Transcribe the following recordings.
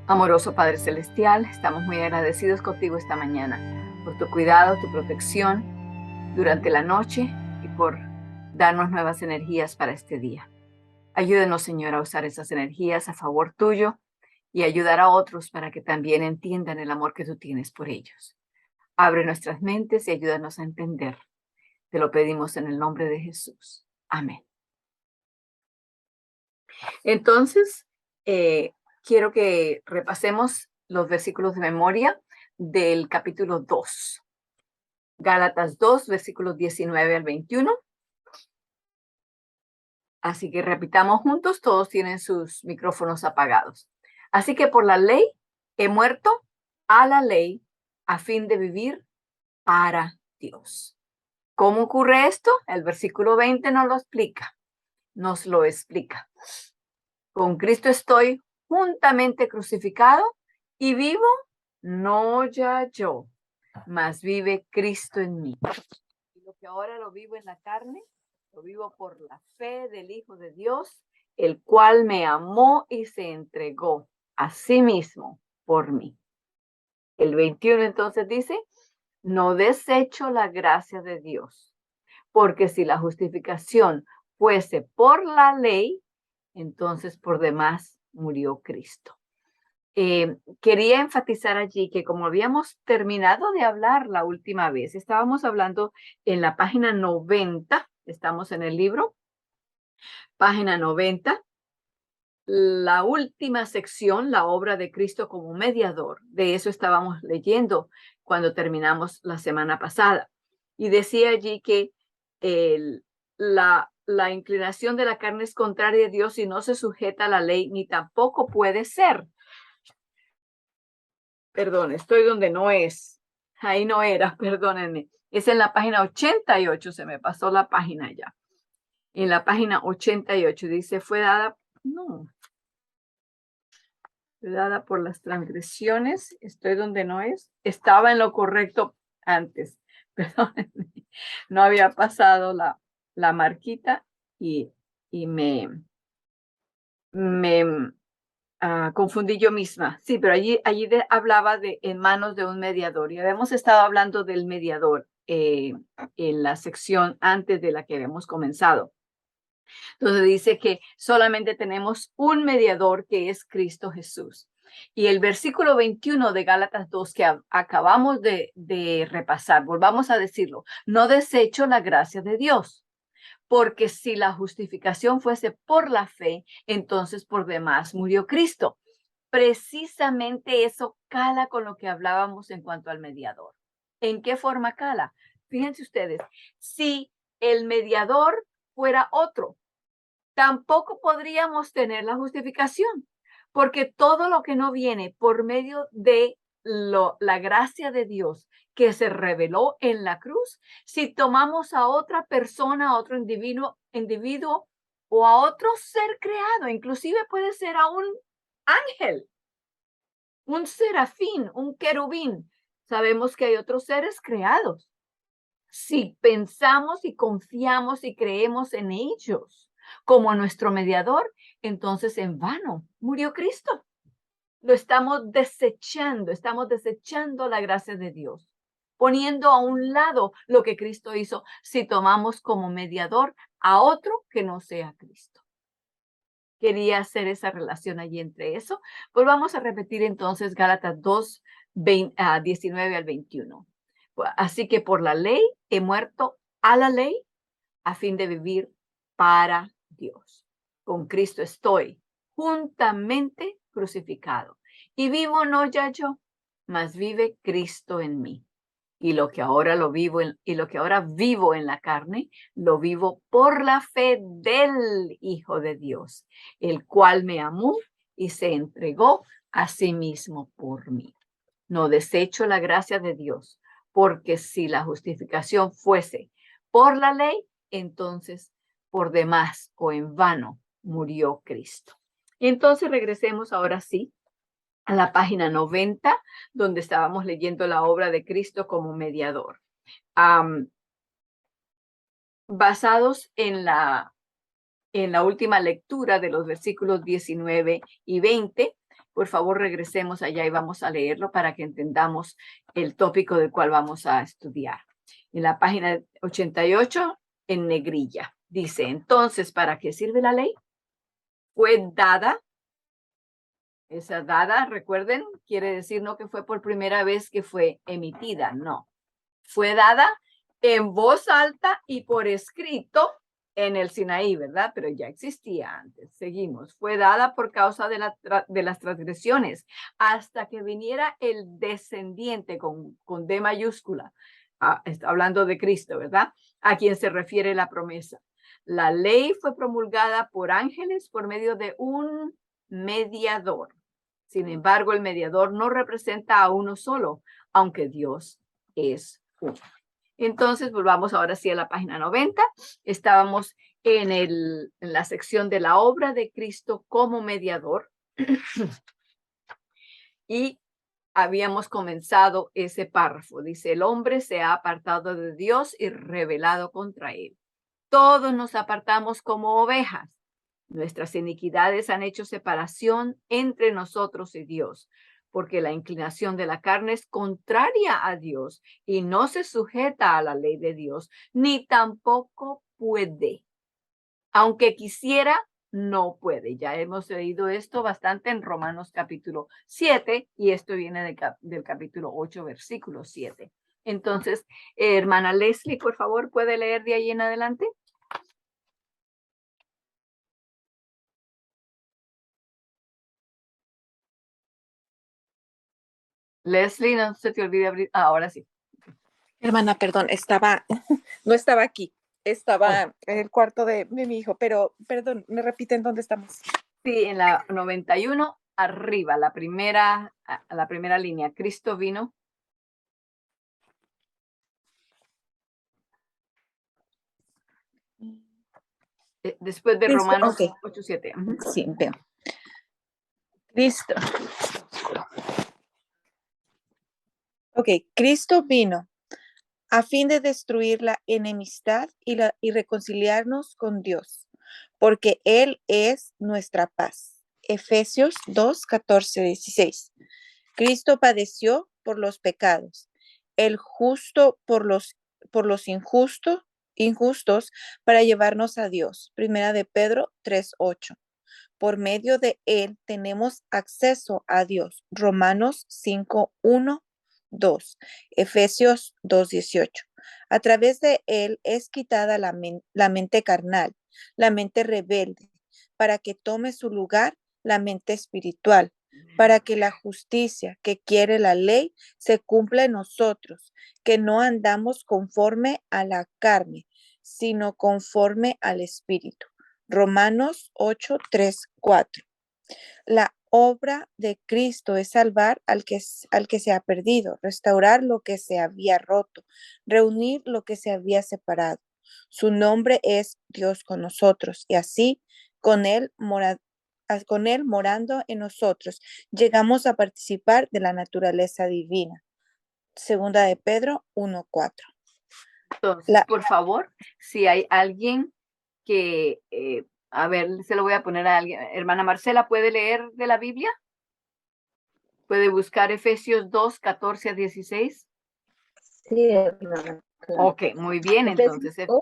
Amoroso Padre Celestial, estamos muy agradecidos contigo esta mañana por tu cuidado, tu protección durante la noche y por darnos nuevas energías para este día. Ayúdenos, Señor, a usar esas energías a favor tuyo y ayudar a otros para que también entiendan el amor que tú tienes por ellos. Abre nuestras mentes y ayúdanos a entender. Te lo pedimos en el nombre de Jesús. Amén. Entonces, quiero que repasemos los versículos de memoria del capítulo 2. Gálatas 2, versículos 19 al 21. Así que repitamos juntos, todos tienen sus micrófonos apagados. Así que por la ley he muerto a la ley a fin de vivir para Dios. ¿Cómo ocurre esto? El versículo 20 nos lo explica. Con Cristo estoy juntamente crucificado y vivo, no ya yo, mas vive Cristo en mí. Y lo que ahora lo vivo en la carne, lo vivo por la fe del Hijo de Dios, el cual me amó y se entregó a sí mismo por mí. El 21 entonces dice, no desecho la gracia de Dios, porque si la justificación fuese por la ley, entonces por demás murió Cristo. Quería enfatizar allí que como habíamos terminado de hablar la última vez, estábamos hablando en la página 90, estamos en el libro, página 90, la última sección, la obra de Cristo como mediador. De eso estábamos leyendo cuando terminamos la semana pasada. Y decía allí que la inclinación de la carne es contraria a Dios y no se sujeta a la ley, ni tampoco puede ser. Perdón, estoy donde no es. Ahí no era, perdónenme. Es en la página 88, se me pasó la página ya. En la página 88 dice, fue dada por las transgresiones. Estoy donde no es. Estaba en lo correcto antes. Perdónenme. No había pasado la marquita y me confundí yo misma. Sí, pero allí hablaba de en manos de un mediador y habíamos estado hablando del mediador en la sección antes de la que habíamos comenzado. Entonces dice que solamente tenemos un mediador que es Cristo Jesús. Y el versículo 21 de Gálatas 2 que acabamos de repasar, volvamos a decirlo, no desecho la gracia de Dios. Porque si la justificación fuese por la fe, entonces por demás murió Cristo. Precisamente eso cala con lo que hablábamos en cuanto al mediador. ¿En qué forma cala? Fíjense ustedes, si el mediador fuera otro, tampoco podríamos tener la justificación, porque todo lo que no viene por medio de la gracia de Dios que se reveló en la cruz, si tomamos a otra persona, a otro individuo o a otro ser creado, inclusive puede ser a un ángel, un serafín, un querubín, sabemos que hay otros seres creados. Si pensamos y confiamos y creemos en ellos como nuestro mediador, entonces en vano murió Cristo. Lo estamos desechando la gracia de Dios, poniendo a un lado lo que Cristo hizo si tomamos como mediador a otro que no sea Cristo. Quería hacer esa relación allí entre eso. Pues vamos a repetir entonces Gálatas 2, 19 al 21. Así que por la ley he muerto a la ley a fin de vivir para Dios. Con Cristo estoy juntamente crucificado y vivo no ya yo, mas vive Cristo en mí. Y lo que ahora vivo en la carne, lo vivo por la fe del Hijo de Dios, el cual me amó y se entregó a sí mismo por mí. No desecho la gracia de Dios, porque si la justificación fuese por la ley, entonces por demás o en vano murió Cristo. Entonces regresemos ahora sí a la página 90, donde estábamos leyendo la obra de Cristo como mediador. Basados en la última lectura de los versículos 19 y 20, por favor regresemos allá y vamos a leerlo para que entendamos el tópico del cual vamos a estudiar. En la página 88, en negrilla, dice, entonces, ¿para qué sirve la ley? Fue dada. Esa dada, recuerden, quiere decir no que fue por primera vez que fue emitida, no. Fue dada en voz alta y por escrito en el Sinaí, ¿verdad? Pero ya existía antes. Seguimos. Fue dada por causa de las transgresiones hasta que viniera el descendiente con D mayúscula. Está hablando de Cristo, ¿verdad? A quien se refiere la promesa. La ley fue promulgada por ángeles por medio de un mediador. Sin embargo, el mediador no representa a uno solo, aunque Dios es uno. Entonces, volvamos ahora sí a la página 90. Estábamos en la sección de la obra de Cristo como mediador y habíamos comenzado ese párrafo. Dice, el hombre se ha apartado de Dios y rebelado contra él. Todos nos apartamos como ovejas. Nuestras iniquidades han hecho separación entre nosotros y Dios, porque la inclinación de la carne es contraria a Dios y no se sujeta a la ley de Dios, ni tampoco puede. Aunque quisiera, no puede. Ya hemos leído esto bastante en Romanos capítulo 7 y esto viene del capítulo 8, versículo 7. Entonces, hermana Leslie, por favor, ¿puede leer de ahí en adelante? Leslie, no se te olvide abrir. Ahora sí. Hermana, perdón, no estaba aquí, estaba en el cuarto de mi hijo, pero perdón, ¿me repiten dónde estamos? Sí, en la 91, arriba, la primera línea. Cristo vino. Después de Cristo, Romanos ok. 8:7. Sí, veo. Cristo. Ok, Cristo vino a fin de destruir la enemistad y reconciliarnos con Dios, porque Él es nuestra paz. Efesios 2, 14, 16. Cristo padeció por los pecados, el justo por los injustos para llevarnos a Dios. Primera de Pedro 3, 8. Por medio de Él tenemos acceso a Dios. Romanos 5, 1, 2. Efesios 2, 18. A través de Él es quitada la mente carnal, la mente rebelde, para que tome su lugar la mente espiritual, para que la justicia que quiere la ley se cumpla en nosotros, que no andamos conforme a la carne, sino conforme al espíritu. Romanos 8, 3, 4. La obra de Cristo es salvar al que se ha perdido, restaurar lo que se había roto, reunir lo que se había separado. Su nombre es Dios con nosotros y así con él morando en nosotros, llegamos a participar de la naturaleza divina. Segunda de Pedro 1:4. Entonces, por favor, si hay alguien que, a ver, se lo voy a poner a alguien. Hermana Marcela, ¿puede leer de la Biblia? ¿Puede buscar Efesios 2, 14 a 16? Sí, hermana. Ok, muy bien. Entonces, Efesios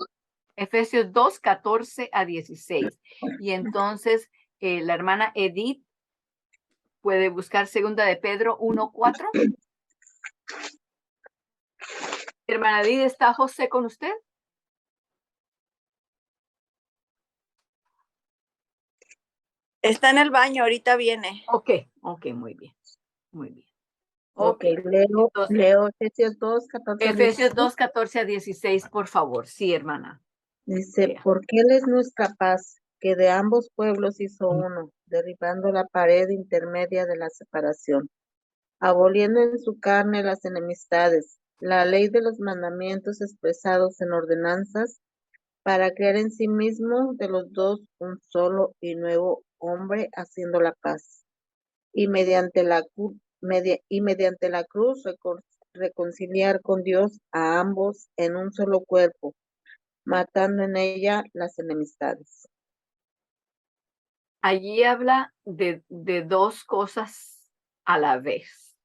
Efesios 2, 14 a 16. Y entonces, la hermana Edith puede buscar segunda de Pedro 1, 4. Hermana Edith, ¿está José con usted? Está en el baño, ahorita viene. Ok, muy bien, muy bien. Ok, Entonces, leo Efesios 2, 14 a Efesios 16. 2, 14 a 16, por favor. Sí, hermana. Dice, Lea. porque Él es nuestra paz, que de ambos pueblos hizo uno, derribando la pared intermedia de la separación, aboliendo en su carne las enemistades, la ley de los mandamientos expresados en ordenanzas, para crear en sí mismo de los dos un solo y nuevo hombre, haciendo la paz. Y mediante la cruz reconciliar con Dios a ambos en un solo cuerpo, matando en ella las enemistades. allí habla de dos cosas a la vez.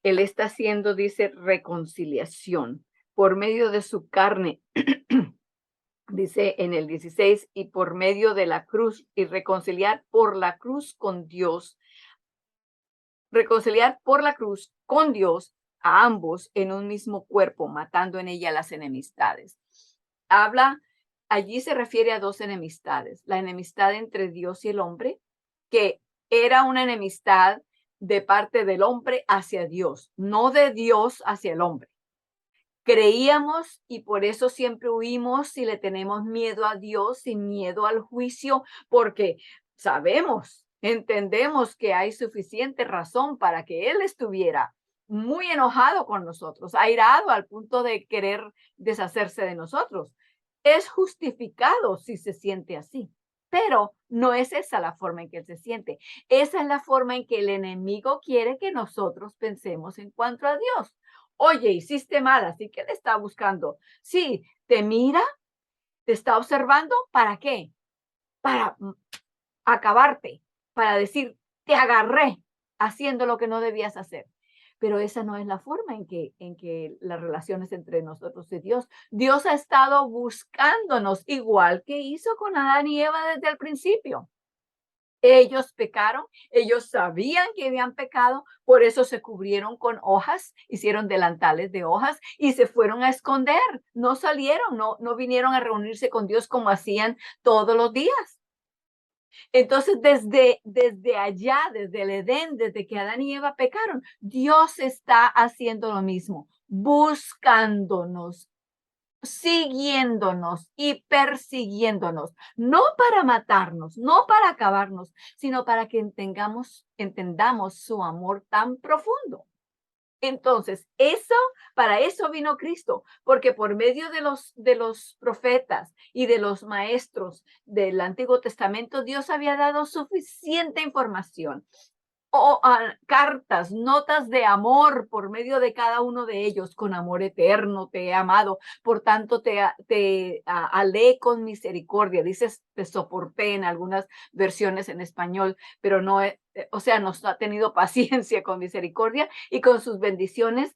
Él está haciendo, dice, reconciliación por medio de su carne, dice en el 16, y por medio de la cruz, y reconciliar por la cruz con Dios, reconciliar por la cruz con Dios a ambos en un mismo cuerpo, matando en ella las enemistades. Allí se refiere a dos enemistades, la enemistad entre Dios y el hombre, que era una enemistad de parte del hombre hacia Dios, no de Dios hacia el hombre. Creíamos y por eso siempre huimos y le tenemos miedo a Dios y miedo al juicio, porque sabemos, entendemos que hay suficiente razón para que Él estuviera muy enojado con nosotros, airado al punto de querer deshacerse de nosotros. Es justificado si se siente así, pero no es esa la forma en que Él se siente. Esa es la forma en que el enemigo quiere que nosotros pensemos en cuanto a Dios. Oye, hiciste mal, así que le está buscando. Sí, te mira, te está observando, ¿para qué? Para acabarte, para decir, te agarré haciendo lo que no debías hacer. Pero esa no es la forma en que las relaciones entre nosotros y Dios. Dios ha estado buscándonos igual que hizo con Adán y Eva desde el principio. Ellos pecaron, ellos sabían que habían pecado, por eso se cubrieron con hojas, hicieron delantales de hojas y se fueron a esconder. No salieron, no vinieron a reunirse con Dios como hacían todos los días. Entonces, desde allá, desde el Edén, desde que Adán y Eva pecaron, Dios está haciendo lo mismo, buscándonos, siguiéndonos y persiguiéndonos, no para matarnos, no para acabarnos, sino para que entendamos su amor tan profundo. Entonces, para eso vino Cristo, porque por medio de los profetas y de los maestros del Antiguo Testamento, Dios había dado suficiente información o cartas, notas de amor por medio de cada uno de ellos. Con amor eterno te he amado, por tanto te alé con misericordia. Dices, te soporté en algunas versiones en español, pero no, o sea, nos ha tenido paciencia con misericordia y con sus bendiciones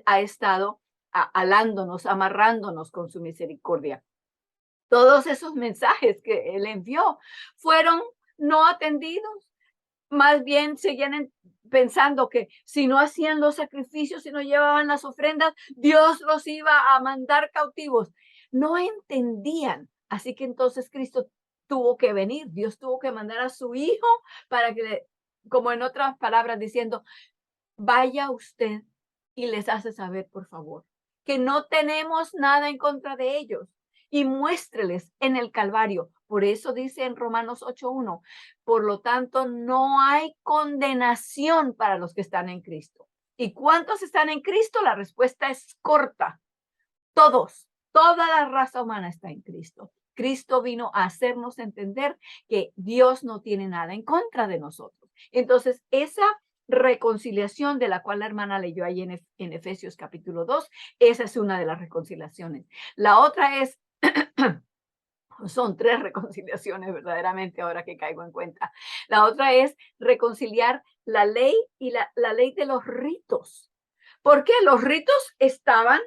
ha estado alándonos, amarrándonos con su misericordia. Todos esos mensajes que él envió fueron no atendidos. Más bien seguían pensando que si no hacían los sacrificios, si no llevaban las ofrendas, Dios los iba a mandar cautivos. No entendían. Así que entonces Cristo tuvo que venir. Dios tuvo que mandar a su hijo para que, como en otras palabras, diciendo, vaya usted y les hace saber, por favor, que no tenemos nada en contra de ellos y muéstreles en el Calvario. Por eso dice en Romanos 8:1, por lo tanto, no hay condenación para los que están en Cristo. ¿Y cuántos están en Cristo? La respuesta es corta. Todos, toda la raza humana está en Cristo. Cristo vino a hacernos entender que Dios no tiene nada en contra de nosotros. Entonces, esa reconciliación de la cual la hermana leyó ahí en Efesios capítulo 2, esa es una de las reconciliaciones. La otra es, son tres reconciliaciones verdaderamente ahora que caigo en cuenta. La otra es reconciliar la ley y la ley de los ritos. Porque los ritos estaban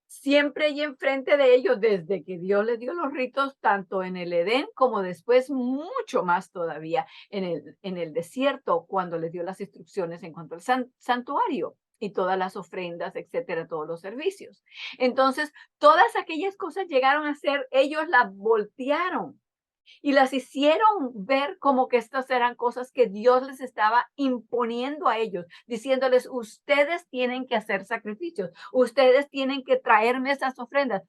siempre ahí enfrente de ellos desde que Dios les dio los ritos, tanto en el Edén como después, mucho más todavía en el desierto, cuando les dio las instrucciones en cuanto al santuario y todas las ofrendas, etcétera, todos los servicios. Entonces, todas aquellas cosas llegaron a ser, ellos las voltearon y las hicieron ver como que estas eran cosas que Dios les estaba imponiendo a ellos, diciéndoles, ustedes tienen que hacer sacrificios, ustedes tienen que traerme esas ofrendas.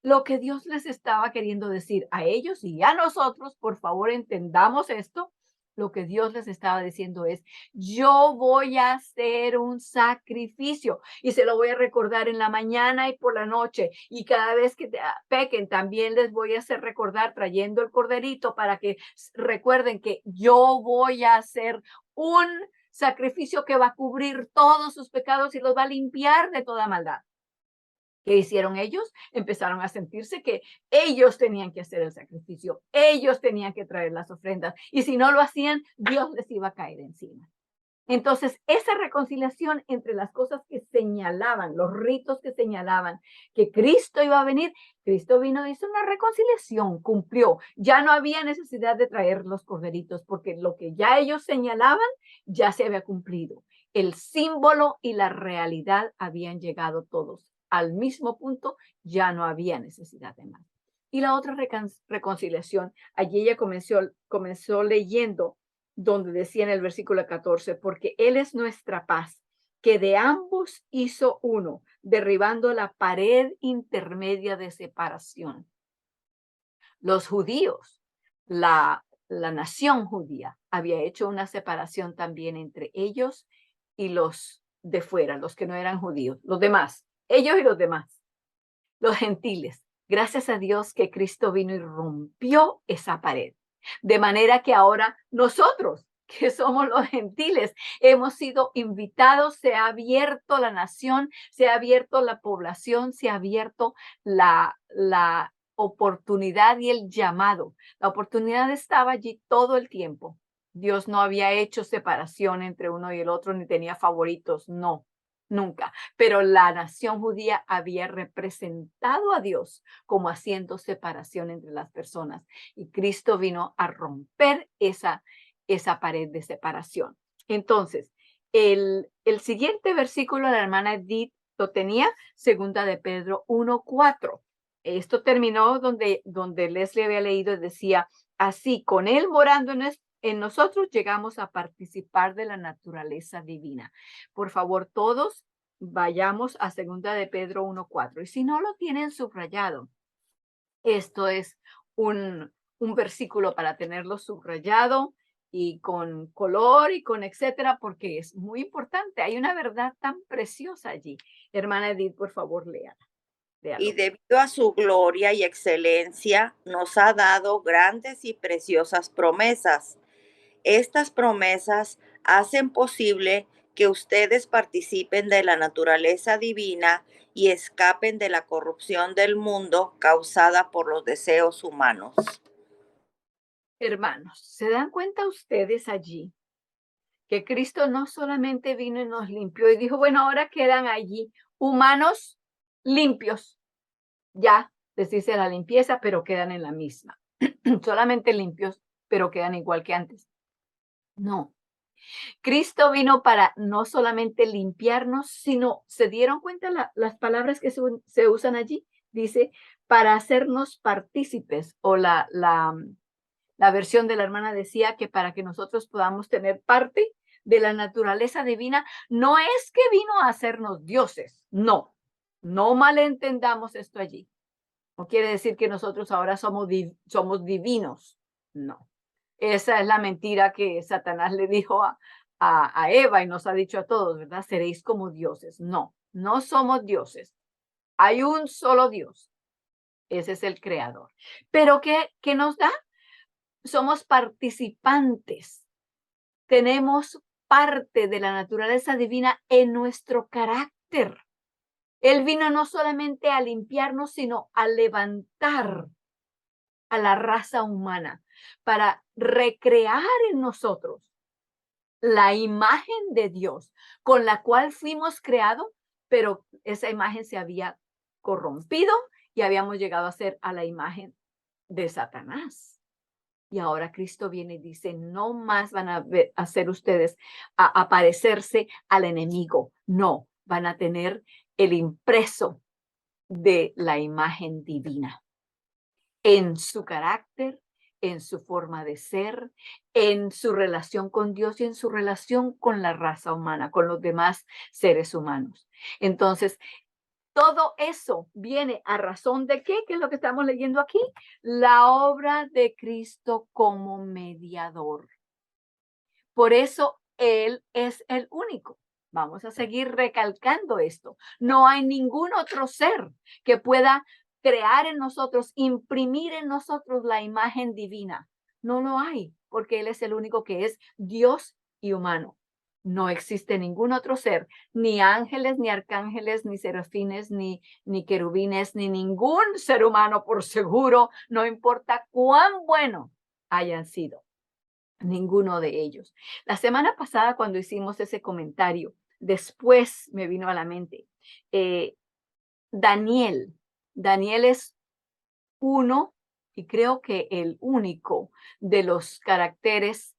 Lo que Dios les estaba queriendo decir a ellos y a nosotros, por favor, entendamos esto. Lo que Dios les estaba diciendo es, yo voy a hacer un sacrificio y se lo voy a recordar en la mañana y por la noche. Y cada vez que pequen, también les voy a hacer recordar trayendo el corderito para que recuerden que yo voy a hacer un sacrificio que va a cubrir todos sus pecados y los va a limpiar de toda maldad. ¿Qué hicieron ellos? Empezaron a sentirse que ellos tenían que hacer el sacrificio, ellos tenían que traer las ofrendas, y si no lo hacían, Dios les iba a caer encima. Entonces, esa reconciliación entre las cosas que señalaban, los ritos que señalaban que Cristo iba a venir, Cristo vino, hizo una reconciliación, cumplió. Ya no había necesidad de traer los corderitos, porque lo que ya ellos señalaban ya se había cumplido. El símbolo y la realidad habían llegado todos al mismo punto, ya no había necesidad de más. Y la otra reconciliación, allí ella comenzó leyendo donde decía en el versículo 14, porque Él es nuestra paz, que de ambos hizo uno, derribando la pared intermedia de separación. Los judíos, la nación judía, había hecho una separación también entre ellos y los de fuera, los que no eran judíos, los demás, ellos y los demás, los gentiles. Gracias a Dios que Cristo vino y rompió esa pared. De manera que ahora nosotros, que somos los gentiles, hemos sido invitados, se ha abierto la nación, se ha abierto la población, se ha abierto la oportunidad y el llamado. La oportunidad estaba allí todo el tiempo. Dios no había hecho separación entre uno y el otro, ni tenía favoritos, no. Nunca, pero la nación judía había representado a Dios como haciendo separación entre las personas, y Cristo vino a romper esa pared de separación. Entonces, el siguiente versículo, la hermana Edith lo tenía, segunda de Pedro 1:4. Esto terminó donde Leslie había leído y decía, así, con él morando en nosotros llegamos a participar de la naturaleza divina. Por favor, todos vayamos a segunda de Pedro 1:4. Y si no lo tienen subrayado, esto es un versículo para tenerlo subrayado y con color y con etcétera, porque es muy importante. Hay una verdad tan preciosa allí. Hermana Edith, por favor, léala. Y debido a su gloria y excelencia, nos ha dado grandes y preciosas promesas. Estas promesas hacen posible que ustedes participen de la naturaleza divina y escapen de la corrupción del mundo causada por los deseos humanos. Hermanos, ¿se dan cuenta ustedes allí que Cristo no solamente vino y nos limpió y dijo, bueno, ahora quedan allí humanos limpios? Ya les dice la limpieza, pero quedan en la misma. Solamente limpios, pero quedan igual que antes. No. Cristo vino para no solamente limpiarnos, sino, ¿se dieron cuenta las palabras que se usan allí? Dice, para hacernos partícipes, o la versión de la hermana decía que para que nosotros podamos tener parte de la naturaleza divina, no es que vino a hacernos dioses, no malentendamos esto allí. No quiere decir que nosotros ahora somos divinos, no. Esa es la mentira que Satanás le dijo a Eva y nos ha dicho a todos, ¿verdad? Seréis como dioses. No somos dioses. Hay un solo Dios. Ese es el creador. Pero ¿qué nos da? Somos participantes. Tenemos parte de la naturaleza divina en nuestro carácter. Él vino no solamente a limpiarnos, sino a levantar a la raza humana para recrear en nosotros la imagen de Dios con la cual fuimos creados, pero esa imagen se había corrompido y habíamos llegado a ser a la imagen de Satanás. Y ahora Cristo viene y dice, no más van a hacer ustedes a parecerse al enemigo. No, van a tener el impreso de la imagen divina en su carácter, en su forma de ser, en su relación con Dios y en su relación con la raza humana, con los demás seres humanos. Entonces, todo eso viene a razón de ¿qué? ¿Qué es lo que estamos leyendo aquí? La obra de Cristo como mediador. Por eso Él es el único. Vamos a seguir recalcando esto. No hay ningún otro ser que pueda crear en nosotros, imprimir en nosotros la imagen divina. No lo hay, porque Él es el único que es Dios y humano. No existe ningún otro ser, ni ángeles, ni arcángeles, ni serafines, ni querubines, ni ningún ser humano, por seguro, no importa cuán bueno hayan sido, ninguno de ellos. La semana pasada, cuando hicimos ese comentario, después me vino a la mente, Daniel es uno, y creo que el único de los caracteres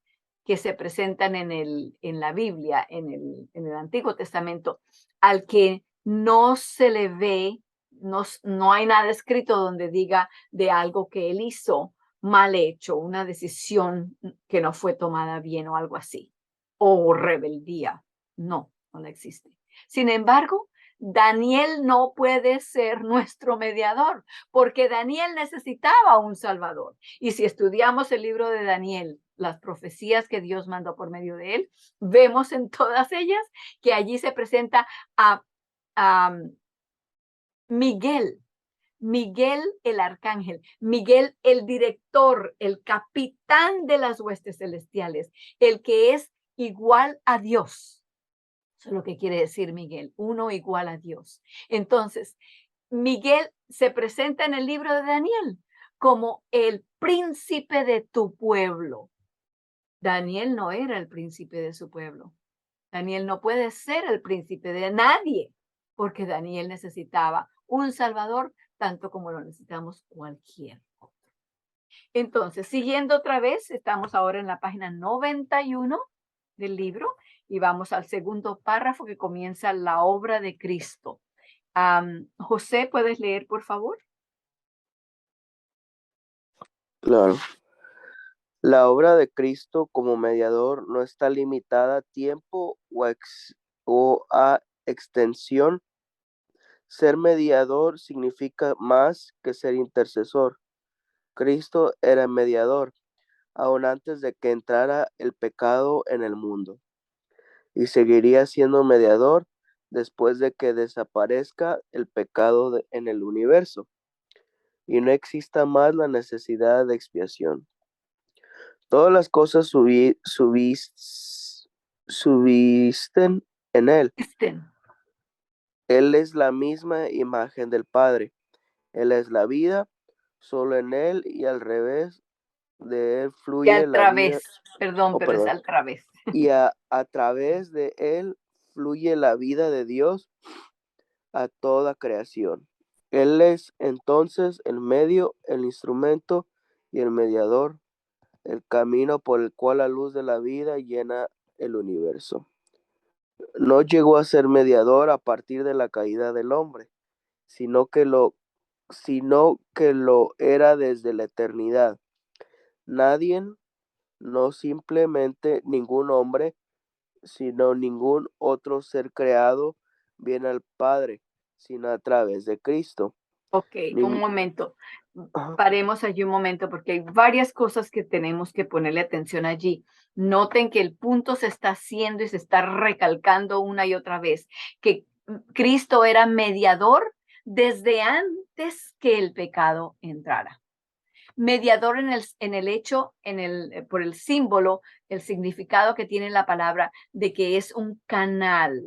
que se presentan en la Biblia, en el Antiguo Testamento, al que no se le ve, no hay nada escrito donde diga de algo que él hizo mal hecho, una decisión que no fue tomada bien o algo así, o rebeldía. No existe. Sin embargo, Daniel no puede ser nuestro mediador, porque Daniel necesitaba un Salvador. Y si estudiamos el libro de Daniel, las profecías que Dios mandó por medio de él, vemos en todas ellas que allí se presenta a Miguel el arcángel, Miguel el director, el capitán de las huestes celestiales, el que es igual a Dios. Eso es lo que quiere decir Miguel, uno igual a Dios. Entonces, Miguel se presenta en el libro de Daniel como el príncipe de tu pueblo. Daniel no era el príncipe de su pueblo. Daniel no puede ser el príncipe de nadie, porque Daniel necesitaba un salvador tanto como lo necesitamos cualquier otro. Entonces, siguiendo otra vez, estamos ahora en la página 91 del libro y vamos al segundo párrafo que comienza la obra de Cristo. José, ¿puedes leer, por favor? Claro. La obra de Cristo como mediador no está limitada a tiempo o a extensión. Ser mediador significa más que ser intercesor. Cristo era mediador, aún antes de que entrara el pecado en el mundo, y seguiría siendo mediador después de que desaparezca el pecado en el universo y no exista más la necesidad de expiación. Todas las cosas subsisten en Él. Él es la misma imagen del Padre. Él es la vida, solo en Él y al revés de Él fluye la vida. Perdón, pero es al través. Y a través de Él fluye la vida de Dios a toda creación. Él es entonces el medio, el instrumento y el mediador, el camino por el cual la luz de la vida llena el universo. No llegó a ser mediador a partir de la caída del hombre, sino que lo era desde la eternidad. Nadie, no simplemente ningún hombre, sino ningún otro ser creado viene al Padre, sino a través de Cristo. Ok, un momento. Paremos allí un momento porque hay varias cosas que tenemos que ponerle atención allí. Noten que el punto se está haciendo y se está recalcando una y otra vez, que Cristo era mediador desde antes que el pecado entrara. Mediador en el hecho, por el símbolo, el significado que tiene la palabra de que es un canal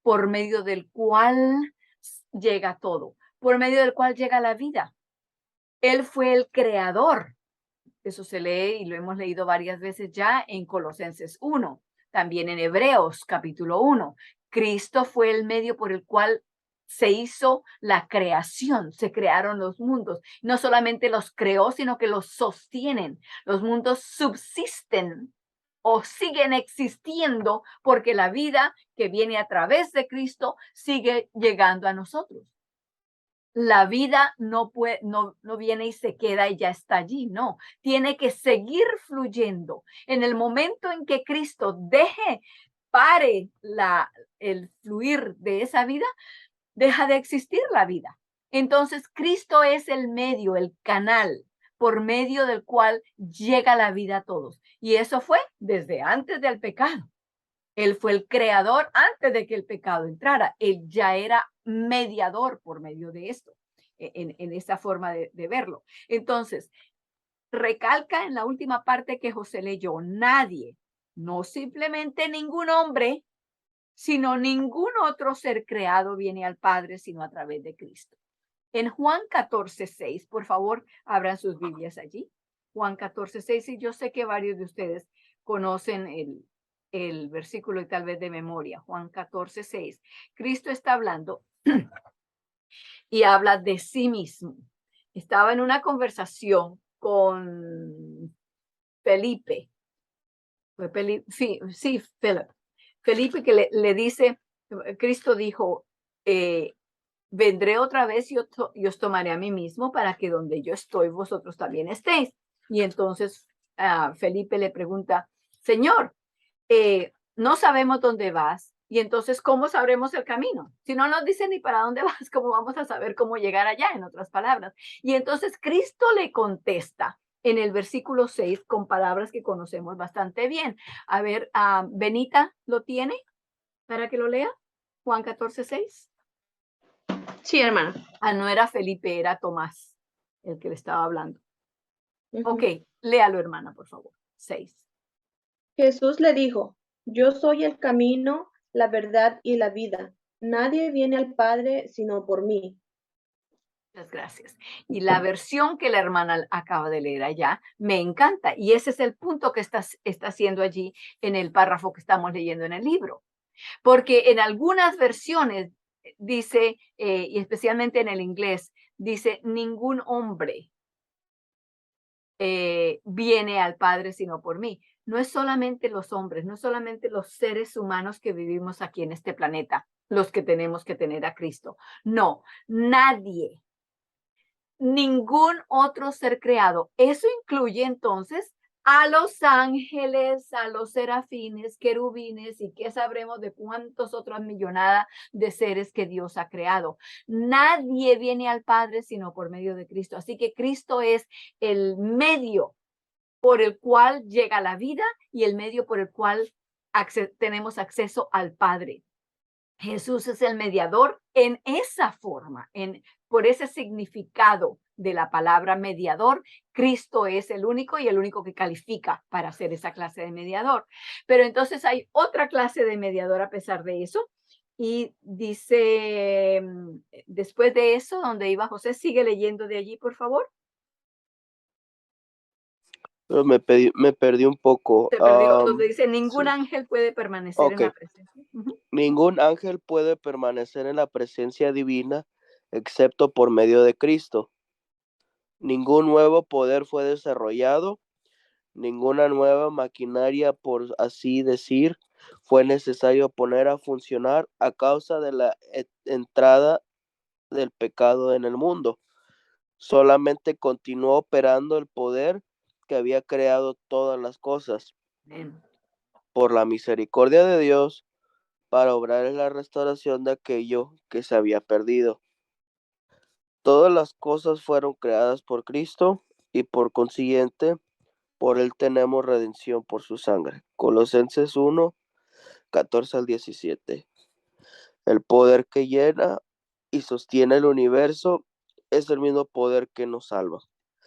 por medio del cual llega todo, por medio del cual llega la vida. Él fue el creador. Eso se lee y lo hemos leído varias veces ya en Colosenses 1, también en Hebreos capítulo 1. Cristo fue el medio por el cual se hizo la creación, se crearon los mundos. No solamente los creó, sino que los sostienen. Los mundos subsisten o siguen existiendo porque la vida que viene a través de Cristo sigue llegando a nosotros. La vida no viene y se queda y ya está allí, no. Tiene que seguir fluyendo. En el momento en que Cristo pare el fluir de esa vida, deja de existir la vida. Entonces, Cristo es el medio, el canal por medio del cual llega la vida a todos. Y eso fue desde antes del pecado. Él fue el creador antes de que el pecado entrara. Él ya era mediador por medio de esto, en esa forma de verlo. Entonces, recalca en la última parte que José leyó, nadie No simplemente ningún hombre, sino ningún otro ser creado viene al Padre sino a través de Cristo. En Juan 14:6, por favor, abran sus Biblias allí. Juan 14:6, y yo sé que varios de ustedes conocen el versículo y tal vez de memoria. Juan 14:6. Cristo está hablando y habla de sí mismo. Estaba en una conversación con Felipe. Sí, Philip. Felipe que le dice, Cristo dijo, vendré otra vez y os tomaré a mí mismo para que donde yo estoy, vosotros también estéis. Y entonces Felipe le pregunta, Señor, no sabemos dónde vas. Y entonces, ¿cómo sabremos el camino? Si no nos dice ni para dónde vas, ¿cómo vamos a saber cómo llegar allá? En otras palabras. Y entonces Cristo le contesta en el versículo 6 con palabras que conocemos bastante bien. A ver, Benita, ¿lo tiene para que lo lea? Juan 14:6. Sí, hermano. No era Felipe, era Tomás el que le estaba hablando. Ujú. Ok, léalo, hermana, por favor. 6. Jesús le dijo, yo soy el camino, la verdad y la vida. Nadie viene al Padre sino por mí. Muchas gracias. Y la versión que la hermana acaba de leer allá me encanta. Y ese es el punto que está haciendo allí en el párrafo que estamos leyendo en el libro. Porque en algunas versiones dice, y especialmente en el inglés, dice, ningún hombre viene al Padre sino por mí. No es solamente los hombres, no es solamente los seres humanos que vivimos aquí en este planeta, los que tenemos que tener a Cristo. No, nadie, ningún otro ser creado. Eso incluye entonces a los ángeles, a los serafines, querubines y qué sabremos de cuántos otras millonadas de seres que Dios ha creado. Nadie viene al Padre sino por medio de Cristo. Así que Cristo es el medio por el cual llega la vida y el medio por el cual tenemos acceso al Padre. Jesús es el mediador en esa forma, por ese significado de la palabra mediador. Cristo es el único y el único que califica para ser esa clase de mediador. Pero entonces hay otra clase de mediador a pesar de eso. Y dice, después de eso, donde iba José, sigue leyendo de allí, por favor. Pero me perdí un poco. Se perdió, donde dice, ningún Sí. ángel puede permanecer en la Ok. presencia. Ujú. Ningún ángel puede permanecer en la presencia divina excepto por medio de Cristo. Ningún nuevo poder fue desarrollado, ninguna nueva maquinaria, por así decir, fue necesario poner a funcionar a causa de la entrada del pecado en el mundo. Solamente continuó operando el poder que había creado todas las cosas Amén. por la misericordia de Dios para obrar en la restauración de aquello que se había perdido. Todas las cosas fueron creadas por Cristo y por consiguiente por él tenemos redención por su sangre. Colosenses 1, 14 al 17. El poder que llena y sostiene el universo es el mismo poder que nos salva.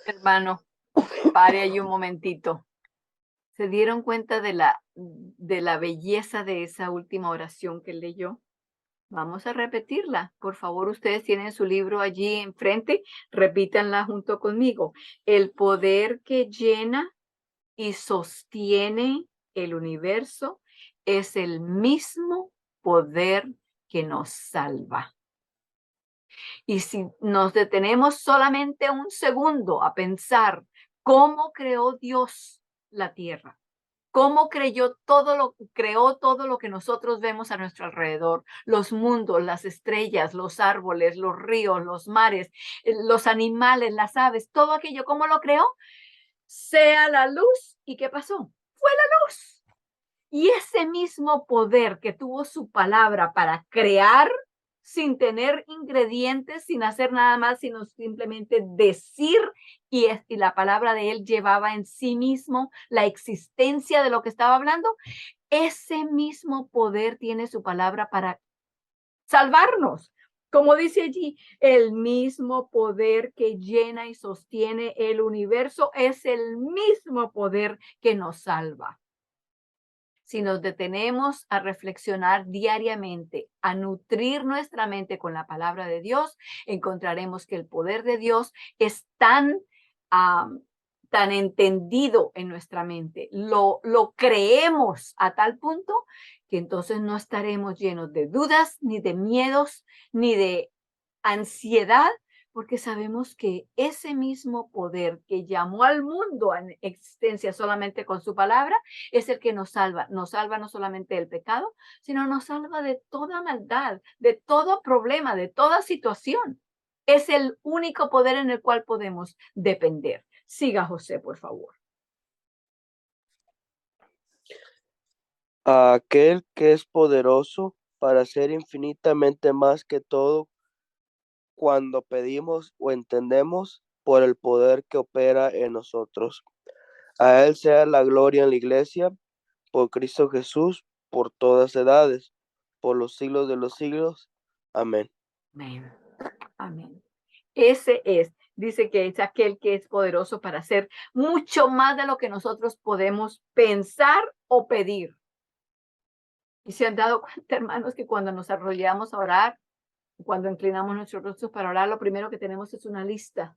Hermano, pare ahí un momentito. ¿Se dieron cuenta de la belleza de esa última oración que leyó? Vamos a repetirla. Por favor, ustedes tienen su libro allí enfrente, repítanla junto conmigo. El poder que llena y sostiene el universo es el mismo poder que nos salva. Y si nos detenemos solamente un segundo a pensar cómo creó Dios la tierra, cómo creó todo lo que nosotros vemos a nuestro alrededor, los mundos, las estrellas, los árboles, los ríos, los mares, los animales, las aves, todo aquello, ¿cómo lo creó? Sea la luz. ¿Y qué pasó? Fue la luz. Y ese mismo poder que tuvo su palabra para crear sin tener ingredientes, sin hacer nada más, sino simplemente decir, y la palabra de él llevaba en sí mismo la existencia de lo que estaba hablando, ese mismo poder tiene su palabra para salvarnos. Como dice allí, el mismo poder que llena y sostiene el universo es el mismo poder que nos salva. si nos detenemos a reflexionar diariamente, a nutrir nuestra mente con la palabra de Dios, encontraremos que el poder de Dios es tan entendido en nuestra mente, lo creemos a tal punto que entonces no estaremos llenos de dudas, ni de miedos, ni de ansiedad, porque sabemos que ese mismo poder que llamó al mundo a existencia solamente con su palabra, es el que nos salva no solamente del pecado, sino nos salva de toda maldad, de todo problema, de toda situación. Es el único poder en el cual podemos depender. Siga, José, por favor. A aquel que es poderoso para hacer infinitamente más que todo cuando pedimos o entendemos por el poder que opera en nosotros. A Él sea la gloria en la iglesia, por Cristo Jesús, por todas edades, por los siglos de los siglos. Amén. Amén. Amén. Ese es, dice que es aquel que es poderoso para hacer mucho más de lo que nosotros podemos pensar o pedir. Y se han dado cuenta, hermanos, que cuando nos arrollamos a orar, cuando inclinamos nuestros rostros para orar, lo primero que tenemos es una lista.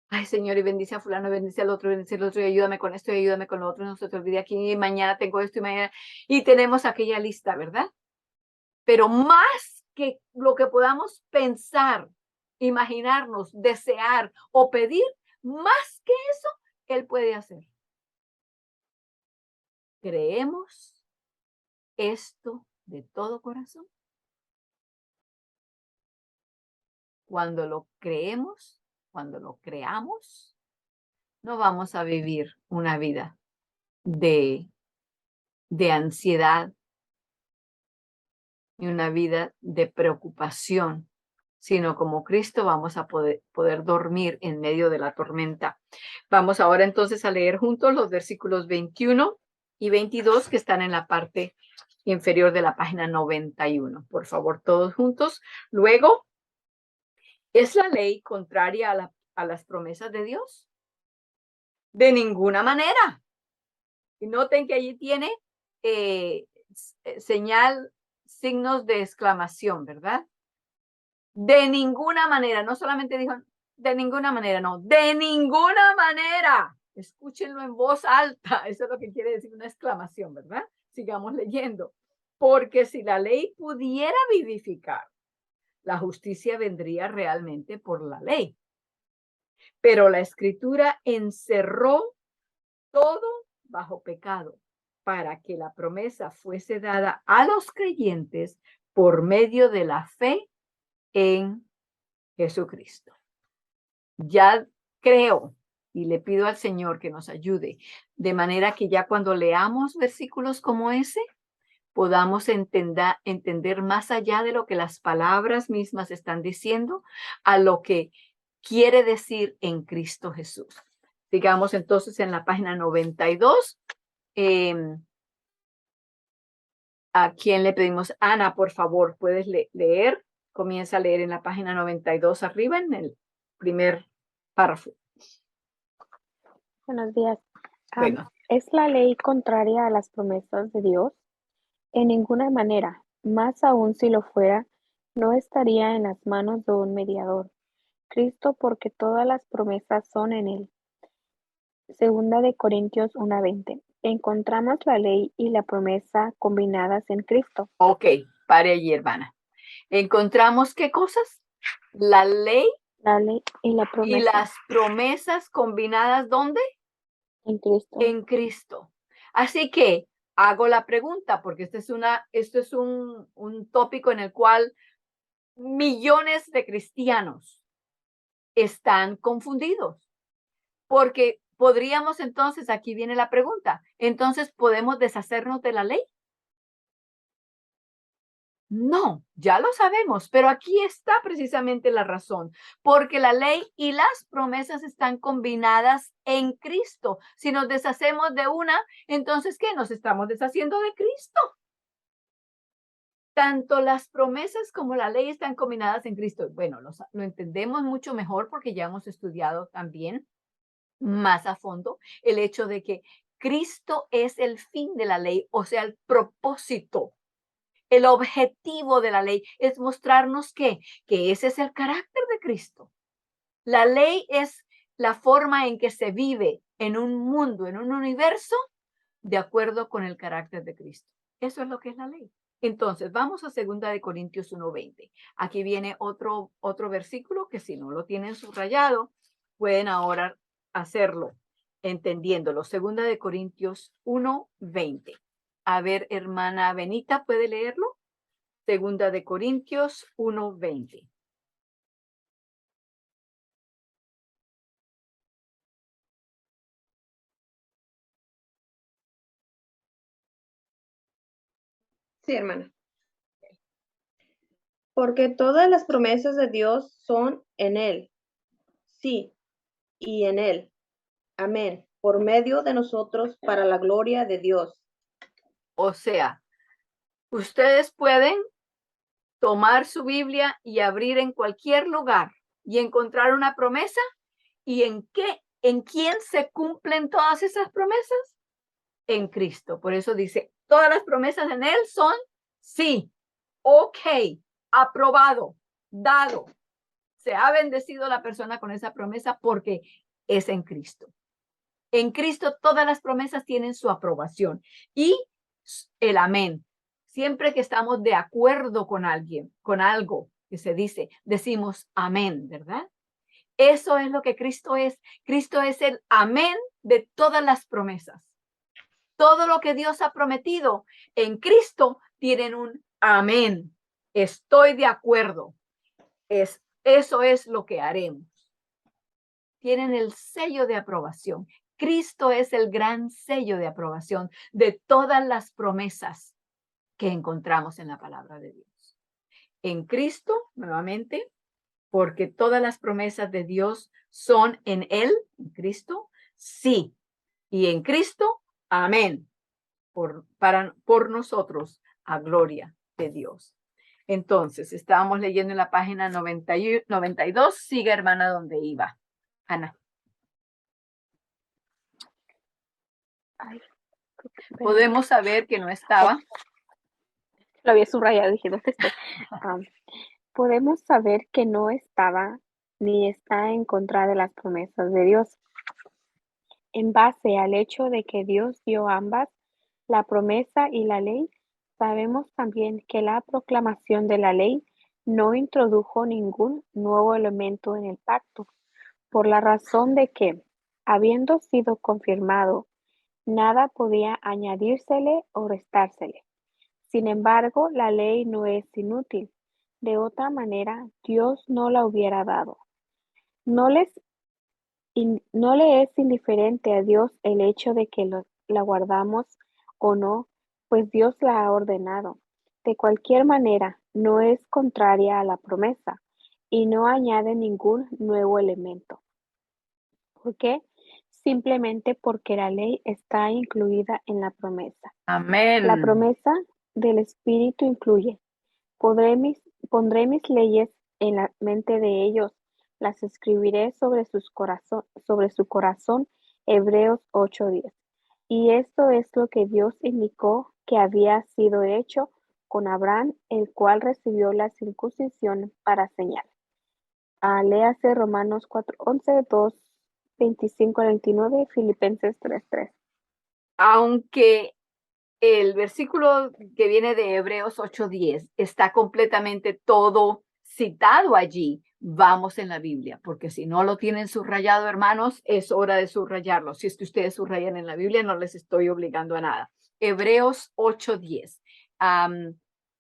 Ay, Señor, y bendice a fulano, bendice al otro, y ayúdame con esto, y ayúdame con lo otro, no se te olvide aquí, y mañana tengo esto, y mañana, y tenemos aquella lista, ¿verdad? Pero más que lo que podamos pensar, imaginarnos, desear o pedir, más que eso, Él puede hacer. ¿Creemos esto de todo corazón? Cuando lo creemos, cuando lo creamos, no vamos a vivir una vida de ansiedad y una vida de preocupación, sino como Cristo vamos a poder dormir en medio de la tormenta. Vamos ahora entonces a leer juntos los versículos 21 y 22 que están en la parte inferior de la página 91. Por favor, todos juntos. Luego, ¿es la ley contraria a las promesas de Dios? De ninguna manera. Y noten que allí tiene signos de exclamación, ¿verdad? De ninguna manera, no solamente dijo de ninguna manera, no, de ninguna manera. Escúchenlo en voz alta, eso es lo que quiere decir una exclamación, ¿verdad? Sigamos leyendo. Porque si la ley pudiera vivificar, la justicia vendría realmente por la ley. Pero la escritura encerró todo bajo pecado para que la promesa fuese dada a los creyentes por medio de la fe en Jesucristo. Ya creo y le pido al Señor que nos ayude de manera que ya cuando leamos versículos como ese, podamos entender más allá de lo que las palabras mismas están diciendo, a lo que quiere decir en Cristo Jesús. Digamos entonces en la página 92, ¿a quién le pedimos? Ana, por favor, ¿puedes leer? Comienza a leer en la página 92 arriba, en el primer párrafo. Buenos días. Bueno. ¿Es la ley contraria a las promesas de Dios? En ninguna manera. Más aún si lo fuera, no estaría en las manos de un mediador. Cristo, porque todas las promesas son en Él. Segunda de Corintios 1:20. Encontramos la ley y la promesa combinadas en Cristo. Ok, pare allí, hermana. ¿Encontramos qué cosas? La ley Y la promesa. Y las promesas combinadas, ¿dónde? En Cristo. En Cristo. Así que hago la pregunta, porque esto es un tópico en el cual millones de cristianos están confundidos. Porque podríamos entonces, aquí viene la pregunta, entonces, ¿podemos deshacernos de la ley? No, ya lo sabemos, pero aquí está precisamente la razón, porque la ley y las promesas están combinadas en Cristo. Si nos deshacemos de una, entonces, ¿qué? Nos estamos deshaciendo de Cristo. Tanto las promesas como la ley están combinadas en Cristo. Bueno, lo entendemos mucho mejor porque ya hemos estudiado también más a fondo el hecho de que Cristo es el fin de la ley, o sea, el propósito. El objetivo de la ley es mostrarnos que ese es el carácter de Cristo. La ley es la forma en que se vive en un mundo, en un universo, de acuerdo con el carácter de Cristo. Eso es lo que es la ley. Entonces, vamos a 2 de Corintios 1:20. Aquí viene otro versículo que si no lo tienen subrayado, pueden ahora hacerlo entendiéndolo. 2 de Corintios 1:20. A ver, hermana Benita, ¿puede leerlo? 2 de Corintios 1:20. Sí, hermana. Porque todas las promesas de Dios son en Él. Sí, y en Él. Amén. Por medio de nosotros para la gloria de Dios. O sea, ustedes pueden tomar su Biblia y abrir en cualquier lugar y encontrar una promesa. ¿Y en quién se cumplen todas esas promesas? En Cristo. Por eso dice, todas las promesas en Él son sí, ok, aprobado, dado. Se ha bendecido la persona con esa promesa porque es en Cristo. En Cristo todas las promesas tienen su aprobación y el amén. Siempre que estamos de acuerdo con alguien, con algo que se dice, decimos amén, ¿verdad? Eso es lo que Cristo es. Cristo es el amén de todas las promesas. Todo lo que Dios ha prometido en Cristo tienen un amén. Estoy de acuerdo. Eso es lo que haremos. Tienen el sello de aprobación. Cristo es el gran sello de aprobación de todas las promesas que encontramos en la palabra de Dios. En Cristo, nuevamente, porque todas las promesas de Dios son en Él, en Cristo, sí. Y en Cristo, amén. Por nosotros, a gloria de Dios. Entonces, estábamos leyendo en la página 92. Siga, hermana, donde iba. Ana. Ay, Podemos saber que no estaba. lo había subrayado, dije, ¿dónde estoy? Podemos saber que no estaba ni está en contra de las promesas de Dios. En base al hecho de que Dios dio ambas, la promesa y la ley, sabemos también que la proclamación de la ley no introdujo ningún nuevo elemento en el pacto, por la razón de que, habiendo sido confirmado, nada podía añadírsele o restársele. Sin embargo, la ley no es inútil. De otra manera, Dios no la hubiera dado. No le es indiferente a Dios el hecho de que la guardamos o no, pues Dios la ha ordenado. De cualquier manera, no es contraria a la promesa y no añade ningún nuevo elemento. ¿Por qué? Simplemente porque la ley está incluida en la promesa. Amén. La promesa del Espíritu incluye: pondré mis leyes en la mente de ellos, las escribiré sobre su corazón. Hebreos 8:10. Y esto es lo que Dios indicó que había sido hecho con Abraham, el cual recibió la circuncisión para señal. Léase Romanos 4:11, 2:25-29, Filipenses 3:3. Aunque el versículo que viene de Hebreos 8:10 está completamente todo citado allí, vamos en la Biblia, porque si no lo tienen subrayado, hermanos, es hora de subrayarlo. Si es que ustedes subrayan en la Biblia, no les estoy obligando a nada. Hebreos 8:10.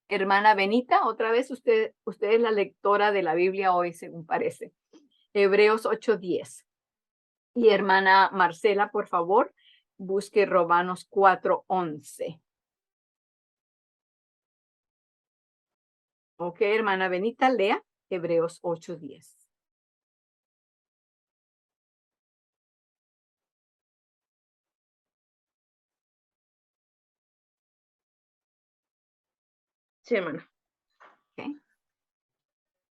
Hermana Benita, otra vez usted es la lectora de la Biblia hoy, según parece. Hebreos 8:10. Y hermana Marcela, por favor, busque Romanos 4:11. Ok, hermana Benita, lea Hebreos 8:10. Sí, hermana. Okay.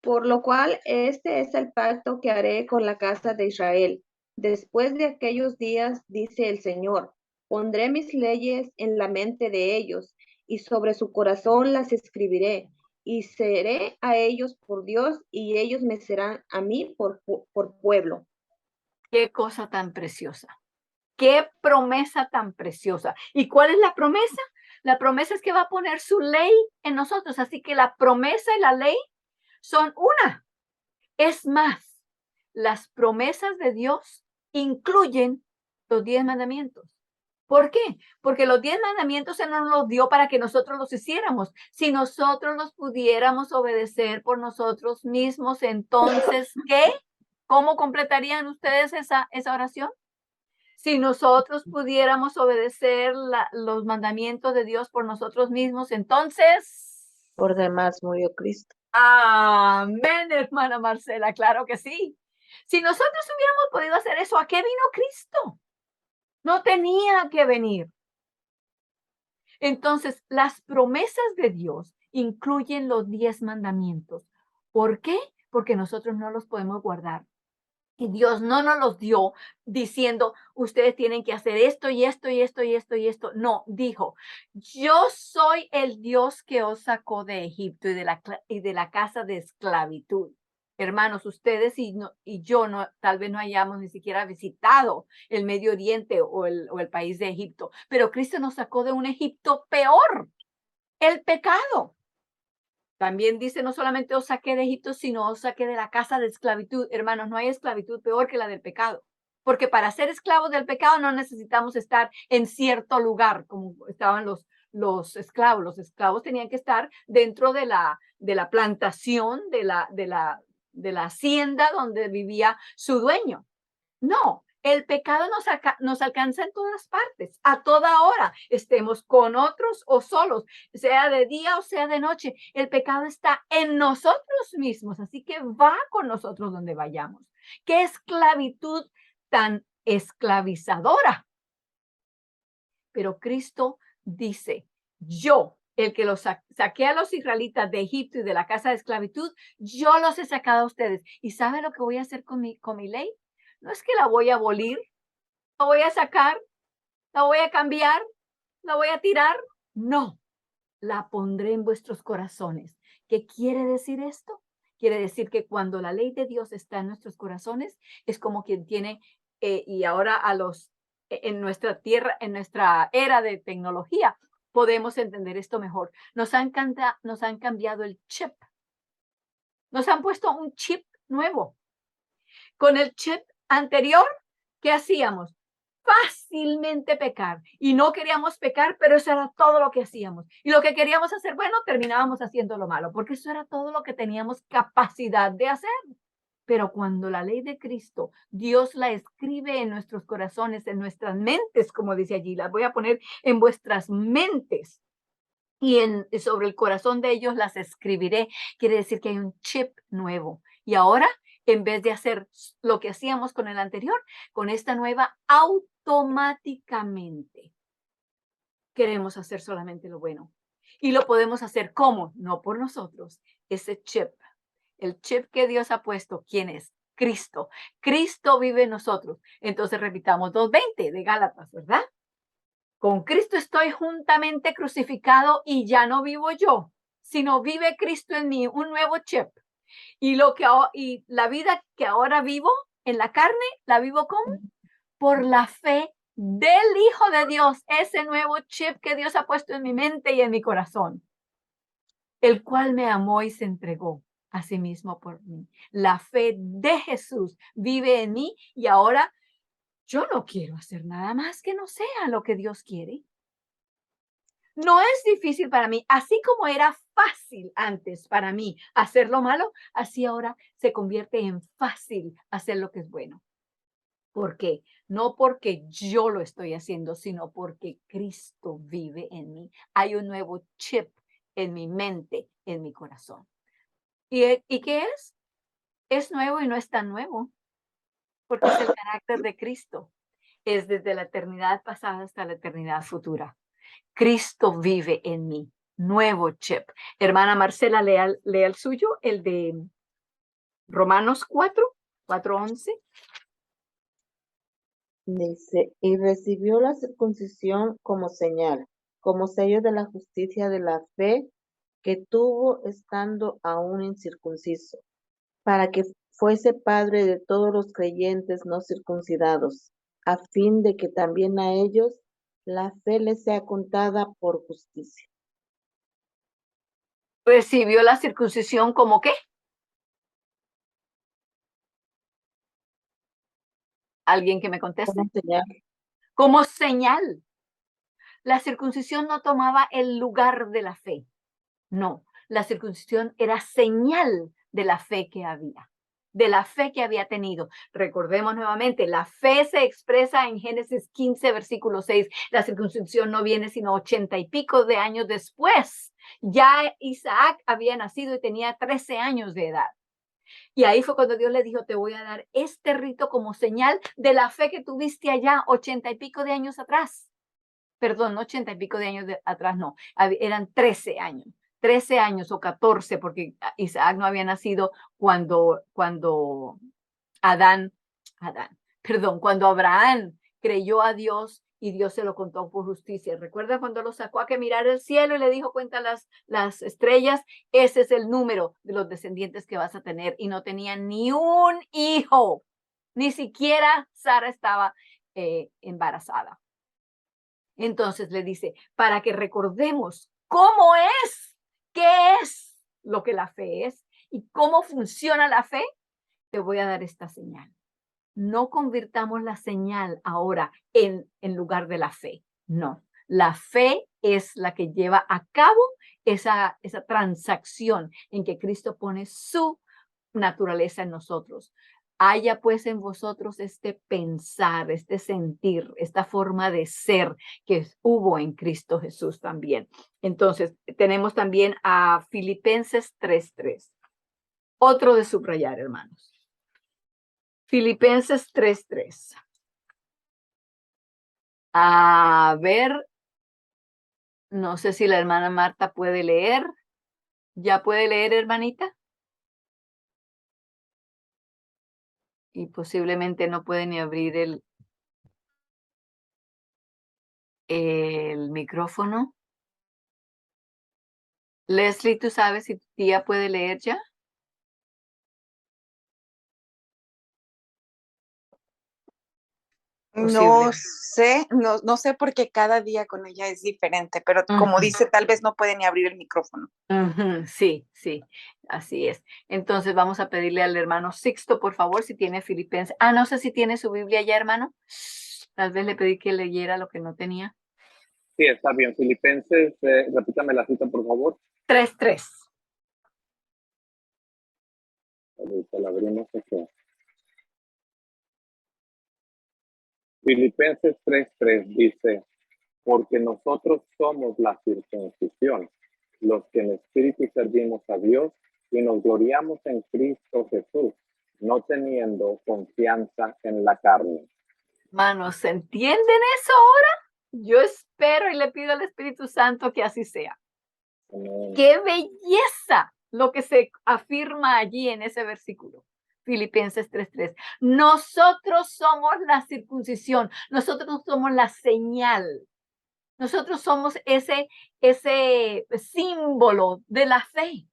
Por lo cual, este es el pacto que haré con la casa de Israel. Después de aquellos días, dice el Señor, Pondré mis leyes en la mente de ellos y sobre su corazón las escribiré. Y seré a ellos por Dios y ellos me serán a mí por pueblo. Qué cosa tan preciosa. Qué promesa tan preciosa. ¿Y cuál es la promesa? La promesa es que va a poner su ley en nosotros. Así que la promesa y la ley son una. Es más, las promesas de Dios incluyen los 10 mandamientos. ¿Por qué? Porque los 10 mandamientos Él no nos los dio para que nosotros los hiciéramos. Si nosotros los pudiéramos obedecer por nosotros mismos, entonces, ¿qué? ¿Cómo completarían ustedes esa oración? Si nosotros pudiéramos obedecer los mandamientos de Dios por nosotros mismos, entonces... Por demás murió Cristo. Amén, hermana Marcela, claro que sí. Si nosotros hubiéramos podido hacer eso, ¿a qué vino Cristo? No tenía que venir. Entonces, las promesas de Dios incluyen los 10 mandamientos. ¿Por qué? Porque nosotros no los podemos guardar. Y Dios no nos los dio diciendo, ustedes tienen que hacer esto y esto y esto y esto y esto. No, dijo, yo soy el Dios que os sacó de Egipto y de la casa de esclavitud. Hermanos, ustedes y yo tal vez no hayamos ni siquiera visitado el Medio Oriente o el país de Egipto, pero Cristo nos sacó de un Egipto peor, el pecado. También dice, no solamente os saqué de Egipto, sino os saqué de la casa de esclavitud. Hermanos, no hay esclavitud peor que la del pecado. Porque para ser esclavos del pecado no necesitamos estar en cierto lugar, como estaban los esclavos. Los esclavos tenían que estar dentro de la plantación, de la hacienda donde vivía su dueño. No, el pecado nos alcanza en todas partes, a toda hora, estemos con otros o solos, sea de día o sea de noche. El pecado está en nosotros mismos, así que va con nosotros donde vayamos. ¿Qué esclavitud tan esclavizadora? Pero Cristo dice, yo, el que los saqué a los israelitas de Egipto y de la casa de esclavitud, yo los he sacado a ustedes. ¿Y sabe lo que voy a hacer con mi ley? No es que la voy a abolir, la voy a sacar, la voy a cambiar, la voy a tirar. No, la pondré en vuestros corazones. ¿Qué quiere decir esto? Quiere decir que cuando la ley de Dios está en nuestros corazones, es como quien tiene, y ahora en nuestra tierra, en nuestra era de tecnología, podemos entender esto mejor. Nos han cambiado el chip. Nos han puesto un chip nuevo. Con el chip anterior, ¿qué hacíamos? Fácilmente pecar. Y no queríamos pecar, pero eso era todo lo que hacíamos. Y lo que queríamos hacer, bueno, terminábamos haciendo lo malo, porque eso era todo lo que teníamos capacidad de hacer. Pero cuando la ley de Cristo, Dios la escribe en nuestros corazones, en nuestras mentes, como dice allí, la voy a poner en vuestras mentes. Y sobre el corazón de ellos las escribiré. Quiere decir que hay un chip nuevo. Y ahora, en vez de hacer lo que hacíamos con el anterior, con esta nueva, automáticamente queremos hacer solamente lo bueno. Y lo podemos hacer ¿cómo? No por nosotros. Ese chip, el chip que Dios ha puesto, ¿quién es? Cristo. Cristo vive en nosotros. Entonces repitamos 2:20 de Gálatas, ¿verdad? Con Cristo estoy juntamente crucificado y ya no vivo yo, sino vive Cristo en mí, un nuevo chip. Y la vida que ahora vivo en la carne, la vivo ¿cómo? Por la fe del Hijo de Dios, ese nuevo chip que Dios ha puesto en mi mente y en mi corazón, el cual me amó y se entregó a sí mismo por mí. La fe de Jesús vive en mí y ahora yo no quiero hacer nada más que no sea lo que Dios quiere. No es difícil para mí, así como era fácil antes para mí hacer lo malo, así ahora se convierte en fácil hacer lo que es bueno. ¿Por qué? No porque yo lo estoy haciendo, sino porque Cristo vive en mí. Hay un nuevo chip en mi mente, en mi corazón. ¿Y qué es? Es nuevo y no es tan nuevo, porque es el carácter de Cristo. Es desde la eternidad pasada hasta la eternidad futura. Cristo vive en mí. Nuevo chip. Hermana Marcela, lea el suyo, el de Romanos 4:11. Dice, y recibió la circuncisión como señal, como sello de la justicia de la fe que tuvo estando aún incircunciso, para que fuese padre de todos los creyentes no circuncidados, a fin de que también a ellos la fe les sea contada por justicia. ¿Recibió la circuncisión como qué? ¿Alguien que me conteste? Como señal. Como señal. La circuncisión no tomaba el lugar de la fe. No, la circuncisión era señal de la fe que había, de la fe que había tenido. Recordemos nuevamente, la fe se expresa en Génesis 15, versículo 6. La circuncisión no viene sino 80 y pico de años después. Ya Isaac había nacido y tenía 13 años de edad. Y ahí fue cuando Dios le dijo, te voy a dar este rito como señal de la fe que tuviste allá 80 y pico de años atrás. Perdón, 80 y pico de años atrás, no, eran 13 años. 13 años o 14, porque Isaac no había nacido cuando cuando Abraham creyó a Dios y Dios se lo contó por justicia. ¿Recuerda cuando lo sacó a que mirar el cielo y le dijo, cuenta las estrellas? Ese es el número de los descendientes que vas a tener. Y no tenía ni un hijo, ni siquiera Sara estaba embarazada. Entonces le dice, para que recordemos cómo es, qué es lo que la fe es y cómo funciona la fe, te voy a dar esta señal. No convirtamos la señal ahora en lugar de la fe. No, la fe es la que lleva a cabo esa transacción en que Cristo pone su naturaleza en nosotros. Haya pues en vosotros este pensar, este sentir, esta forma de ser que hubo en Cristo Jesús también. Entonces, tenemos también a Filipenses 3:3. Otro de subrayar, hermanos. Filipenses 3:3. A ver, no sé si la hermana Marta puede leer. ¿Ya puede leer, hermanita? Y posiblemente no puede ni abrir el micrófono. Leslie, ¿tú sabes si tu tía puede leer ya? No Posible. sé, no sé porque cada día con ella es diferente, pero como dice, tal vez no puede ni abrir el micrófono. Sí, así es. Entonces vamos a pedirle al hermano Sixto, por favor, si tiene Filipenses. No sé si tiene su Biblia ya, hermano. Tal vez le pedí que leyera lo que no tenía. Sí, está bien. Filipenses, repítame la cita, por favor. 3:3. Ahorita la abrimos aquí. Filipenses 3:3 dice, porque nosotros somos la circuncisión, los que en espíritu servimos a Dios y nos gloriamos en Cristo Jesús, no teniendo confianza en la carne. Hermanos, ¿entienden eso ahora? Yo espero y le pido al Espíritu Santo que así sea. Amén. ¡Qué belleza lo que se afirma allí en ese versículo! Filipenses 3:3. Nosotros somos la circuncisión, nosotros somos la señal, nosotros somos ese símbolo de la fe.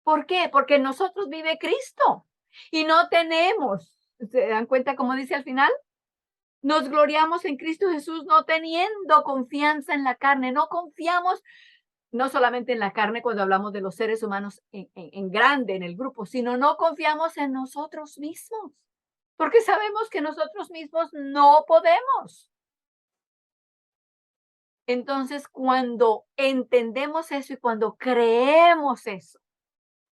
¿Por qué? Porque en nosotros vive Cristo y no tenemos, ¿se dan cuenta cómo dice al final? Nos gloriamos en Cristo Jesús no teniendo confianza en la carne, no confiamos no solamente en la carne cuando hablamos de los seres humanos en grande, en el grupo, sino no confiamos en nosotros mismos, porque sabemos que nosotros mismos no podemos. Entonces, cuando entendemos eso y cuando creemos eso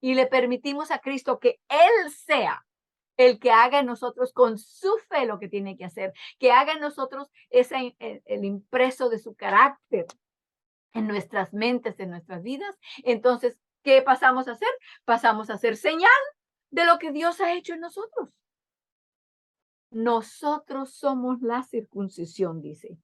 y le permitimos a Cristo que Él sea el que haga en nosotros con su fe lo que tiene que hacer, que haga en nosotros el impreso de su carácter en nuestras mentes, en nuestras vidas, entonces, ¿qué pasamos a hacer? Pasamos a ser señal de lo que Dios ha hecho en nosotros. Nosotros somos la circuncisión, dice.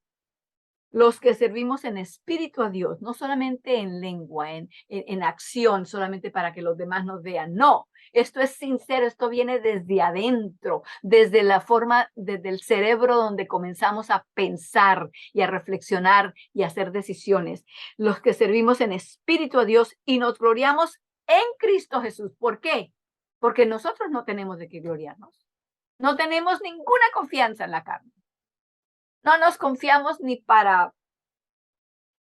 Los que servimos en espíritu a Dios, no solamente en lengua, en acción, solamente para que los demás nos vean. No, Esto es sincero, esto viene desde adentro, desde la forma, desde el cerebro donde comenzamos a pensar y a reflexionar y a hacer decisiones. Los que servimos en espíritu a Dios y nos gloriamos en Cristo Jesús. ¿Por qué? Porque nosotros no tenemos de qué gloriarnos. No tenemos ninguna confianza en la carne. No nos confiamos ni para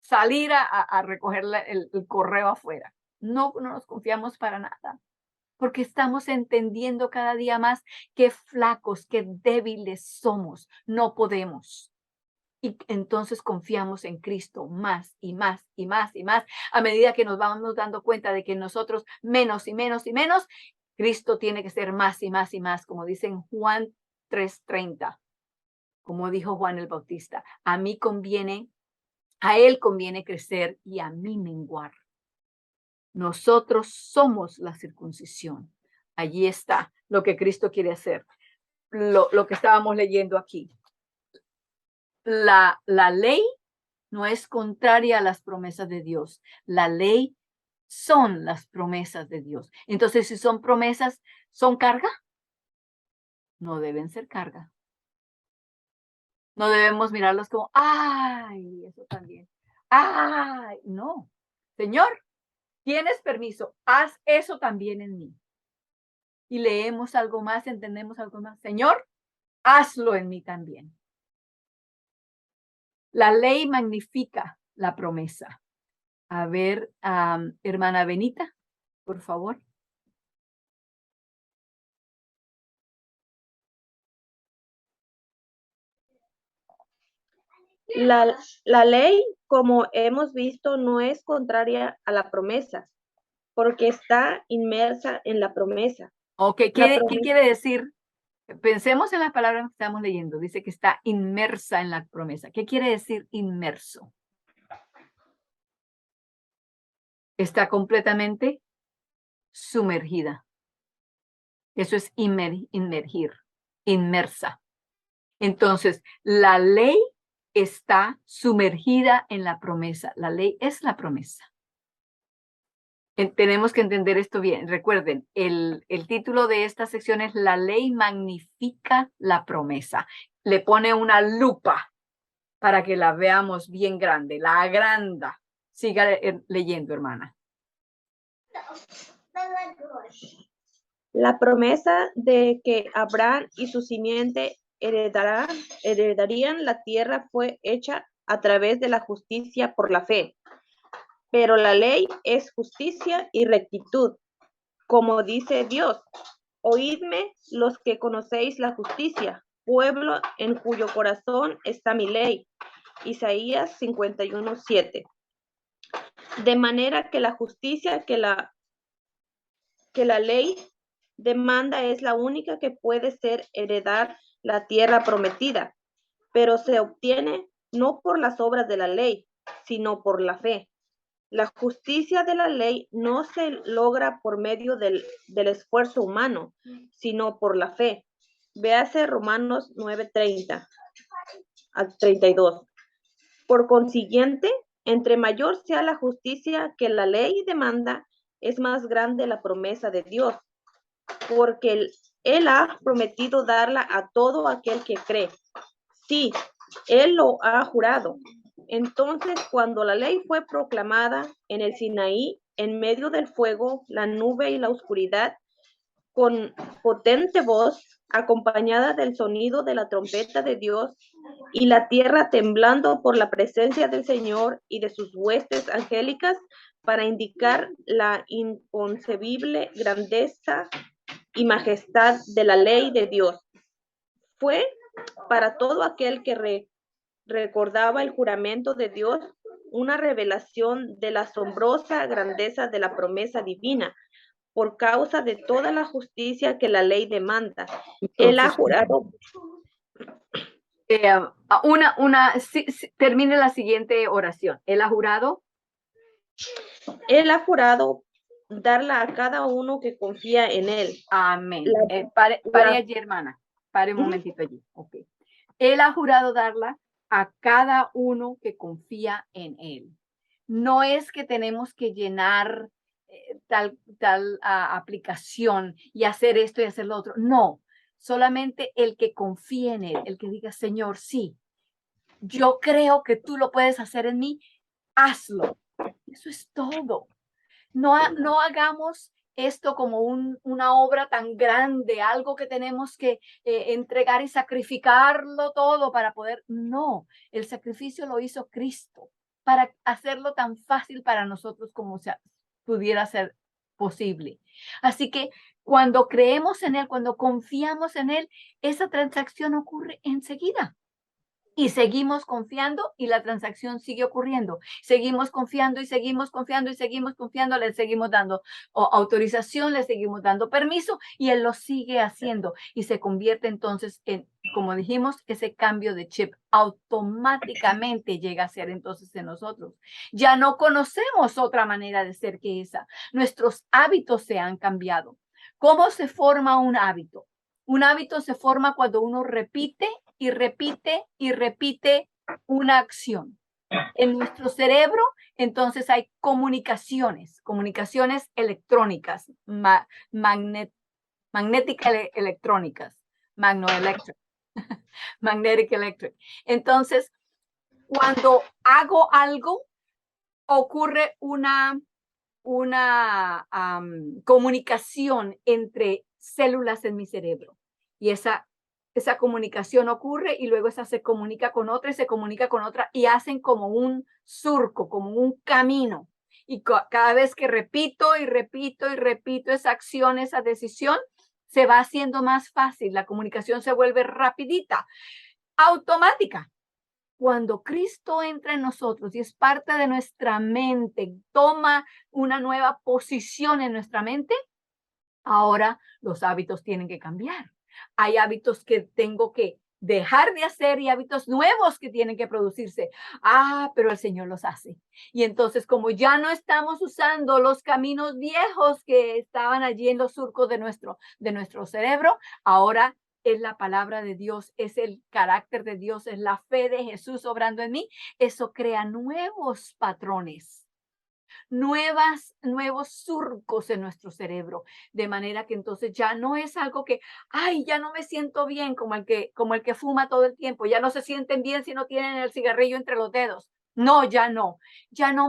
salir a recoger el correo afuera. No nos confiamos para nada, porque estamos entendiendo cada día más qué flacos, qué débiles somos. No podemos. Y entonces confiamos en Cristo más y más y más y más. A medida que nos vamos dando cuenta de que nosotros menos y menos y menos, Cristo tiene que ser más y más y más, como dice en Juan 3:30, como dijo Juan el Bautista. A él conviene crecer y a mí menguar. Nosotros somos la circuncisión. Allí está lo que Cristo quiere hacer. Lo que estábamos leyendo aquí. La ley no es contraria a las promesas de Dios. La ley son las promesas de Dios. Entonces, si son promesas, ¿son carga? No deben ser carga. No debemos mirarlos como, ay, eso también. Ay, no. Señor, tienes permiso, haz eso también en mí. Y leemos algo más, entendemos algo más. Señor, hazlo en mí también. La ley magnifica la promesa. A ver, hermana Benita, por favor. La ley, como hemos visto, no es contraria a la promesa, porque está inmersa en la promesa. Ok, ¿qué quiere decir? Pensemos en las palabras que estamos leyendo. Dice que está inmersa en la promesa. ¿Qué quiere decir inmerso? Está completamente sumergida. Eso es inmergir, inmersa. Entonces, la ley está sumergida en la promesa. La ley es la promesa. Tenemos que entender esto bien. Recuerden, el título de esta sección es La ley magnifica la promesa. Le pone una lupa para que la veamos bien grande, la agranda. Siga leyendo, hermana. La promesa de que Abraham y su simiente heredarían la tierra fue hecha a través de la justicia por la fe. Pero la ley es justicia y rectitud. Como dice Dios, oídme los que conocéis la justicia, pueblo en cuyo corazón está mi ley. Isaías 51:7. De manera que la justicia que la ley demanda es la única que puede ser heredar la tierra prometida, pero se obtiene no por las obras de la ley, sino por la fe. La justicia de la ley no se logra por medio del esfuerzo humano, sino por la fe. Véase Romanos 9:30 a 32. Por consiguiente, entre mayor sea la justicia que la ley demanda, es más grande la promesa de Dios, porque Él ha prometido darla a todo aquel que cree. Sí, Él lo ha jurado. Entonces, cuando la ley fue proclamada en el Sinaí, en medio del fuego, la nube y la oscuridad, con potente voz, acompañada del sonido de la trompeta de Dios, y la tierra temblando por la presencia del Señor y de sus huestes angélicas, para indicar la inconcebible grandeza y majestad de la ley de Dios. Fue para todo aquel que recordaba el juramento de Dios una revelación de la asombrosa grandeza de la promesa divina, por causa de toda la justicia que la ley demanda. Él ha jurado. Termine la siguiente oración. Él ha jurado. Él ha jurado darla a cada uno que confía en él. Amén. Pare allí, hermana. Pare un momentito allí. Okay. Él ha jurado darla a cada uno que confía en él. No es que tenemos que llenar aplicación y hacer esto y hacer lo otro. No, solamente el que confíe en él, el que diga, Señor, sí, yo creo que tú lo puedes hacer en mí, hazlo. Eso es todo. No hagamos esto como una obra tan grande, algo que tenemos que entregar y sacrificarlo todo para poder. No, el sacrificio lo hizo Cristo para hacerlo tan fácil para nosotros como pudiera ser posible. Así que cuando creemos en Él, cuando confiamos en Él, esa transacción ocurre enseguida. Y seguimos confiando y la transacción sigue ocurriendo. Seguimos confiando y seguimos confiando y seguimos confiando, le seguimos dando autorización, le seguimos dando permiso y él lo sigue haciendo y se convierte entonces en, como dijimos, ese cambio de chip automáticamente llega a ser entonces en nosotros. Ya no conocemos otra manera de ser que esa. Nuestros hábitos se han cambiado. ¿Cómo se forma un hábito? Un hábito se forma cuando uno repite y repite y repite una acción. En nuestro cerebro, entonces hay comunicaciones electrónicas, magnéticas electrónicas, magnetic electric. Entonces, cuando hago algo, ocurre una comunicación entre células en mi cerebro. Y esa comunicación ocurre y luego esa se comunica con otra y se comunica con otra y hacen como un surco, como un camino. Y cada vez que repito y repito y repito esa acción, esa decisión, se va haciendo más fácil. La comunicación se vuelve rapidita, automática. Cuando Cristo entra en nosotros y es parte de nuestra mente, toma una nueva posición en nuestra mente, ahora los hábitos tienen que cambiar. Hay hábitos que tengo que dejar de hacer y hábitos nuevos que tienen que producirse. Pero el Señor los hace. Y entonces, como ya no estamos usando los caminos viejos que estaban allí en los surcos de nuestro cerebro, ahora es la palabra de Dios, es el carácter de Dios, es la fe de Jesús obrando en mí. Eso crea nuevos patrones, nuevos surcos en nuestro cerebro, de manera que entonces ya no es algo que, ya no me siento bien como el que fuma todo el tiempo, ya no se sienten bien si no tienen el cigarrillo entre los dedos. No, ya no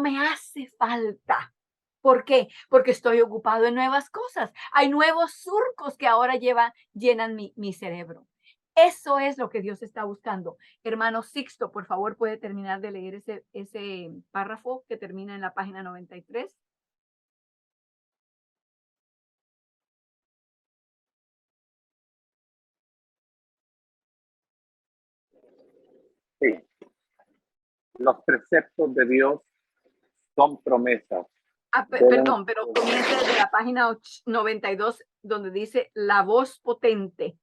me hace falta. ¿Por qué? Porque estoy ocupado en nuevas cosas. Hay nuevos surcos que ahora llenan mi cerebro. Eso es lo que Dios está buscando. Hermano Sixto, por favor, puede terminar de leer ese párrafo que termina en la página 93. Sí. Los preceptos de Dios son promesas. Perdón, pero comienza desde la página 92, donde dice la voz potente.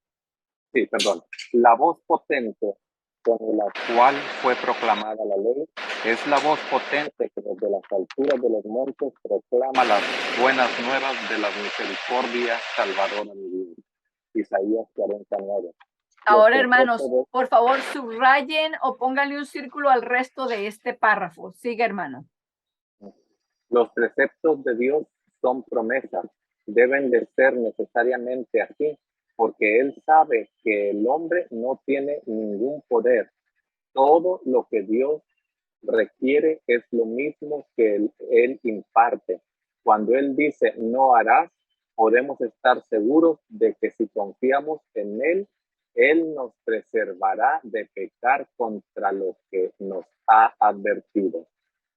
Sí, perdón. La voz potente con la cual fue proclamada la ley es la voz potente que desde las alturas de los montes proclama las buenas nuevas de la misericordia salvadora de Dios. Isaías 49. Ahora, hermanos, por favor, subrayen o pónganle un círculo al resto de este párrafo. Sigue, hermano. Los preceptos de Dios son promesas. Deben de ser necesariamente así, porque Él sabe que el hombre no tiene ningún poder. Todo lo que Dios requiere es lo mismo que Él imparte. Cuando Él dice no harás, podemos estar seguros de que si confiamos en Él, Él nos preservará de pecar contra lo que nos ha advertido.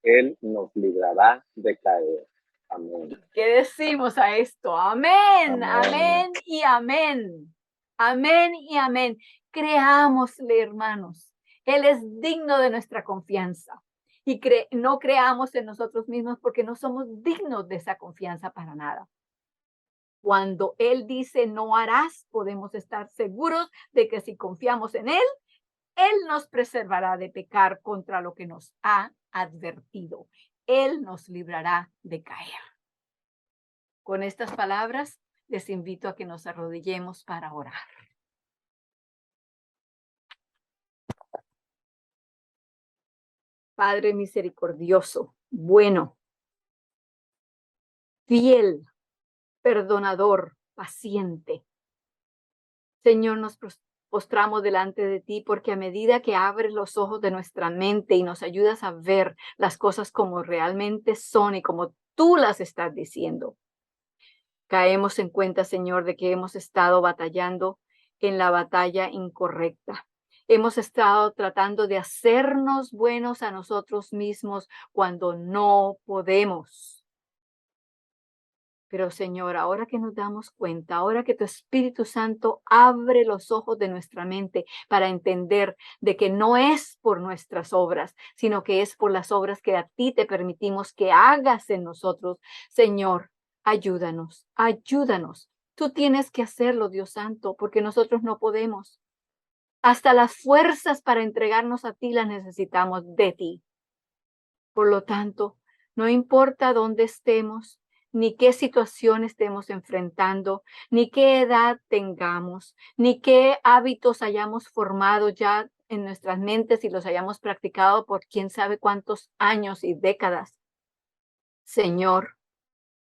Él nos librará de caer. Amén. ¿Qué decimos a esto? Amén, amén y amén. Amén y amén. Creámosle, hermanos. Él es digno de nuestra confianza. Y no creamos en nosotros mismos porque no somos dignos de esa confianza para nada. Cuando Él dice no harás, podemos estar seguros de que si confiamos en Él, Él nos preservará de pecar contra lo que nos ha advertido. Él nos librará de caer. Con estas palabras, les invito a que nos arrodillemos para orar. Padre misericordioso, bueno, fiel, perdonador, paciente. Señor, nos postramos delante de ti porque a medida que abres los ojos de nuestra mente y nos ayudas a ver las cosas como realmente son y como tú las estás diciendo, caemos en cuenta, Señor, de que hemos estado batallando en la batalla incorrecta. Hemos estado tratando de hacernos buenos a nosotros mismos cuando no podemos. Pero Señor, ahora que nos damos cuenta, ahora que tu Espíritu Santo abre los ojos de nuestra mente para entender de que no es por nuestras obras, sino que es por las obras que a ti te permitimos que hagas en nosotros. Señor, ayúdanos, ayúdanos. Tú tienes que hacerlo, Dios Santo, porque nosotros no podemos. Hasta las fuerzas para entregarnos a ti las necesitamos de ti. Por lo tanto, no importa dónde estemos, ni qué situación estemos enfrentando, ni qué edad tengamos, ni qué hábitos hayamos formado ya en nuestras mentes y los hayamos practicado por quién sabe cuántos años y décadas. Señor,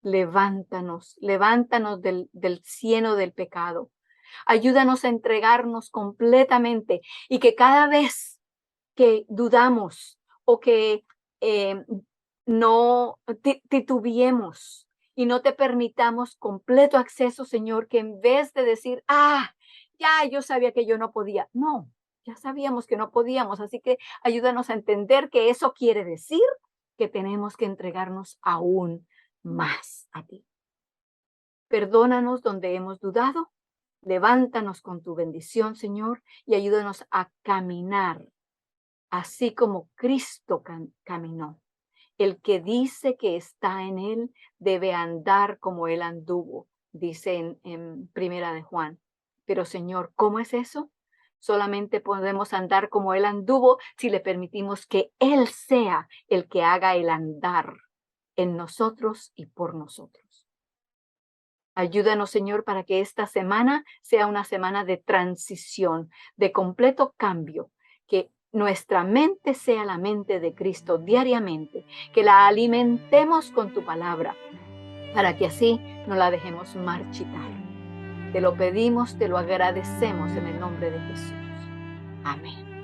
levántanos, levántanos del cieno del pecado. Ayúdanos a entregarnos completamente y que cada vez que dudamos o que no titubeemos y no te permitamos completo acceso, Señor, que en vez de decir, ya yo sabía que yo no podía, no, ya sabíamos que no podíamos, así que ayúdanos a entender que eso quiere decir que tenemos que entregarnos aún más a ti. Perdónanos donde hemos dudado, levántanos con tu bendición, Señor, y ayúdanos a caminar así como Cristo caminó. El que dice que está en él debe andar como él anduvo, dice en Primera de Juan. Pero Señor, ¿cómo es eso? Solamente podemos andar como él anduvo si le permitimos que él sea el que haga el andar en nosotros y por nosotros. Ayúdanos, Señor, para que esta semana sea una semana de transición, de completo cambio, que nuestra mente sea la mente de Cristo diariamente, que la alimentemos con tu palabra, para que así no la dejemos marchitar. Te lo pedimos, te lo agradecemos en el nombre de Jesús. Amén.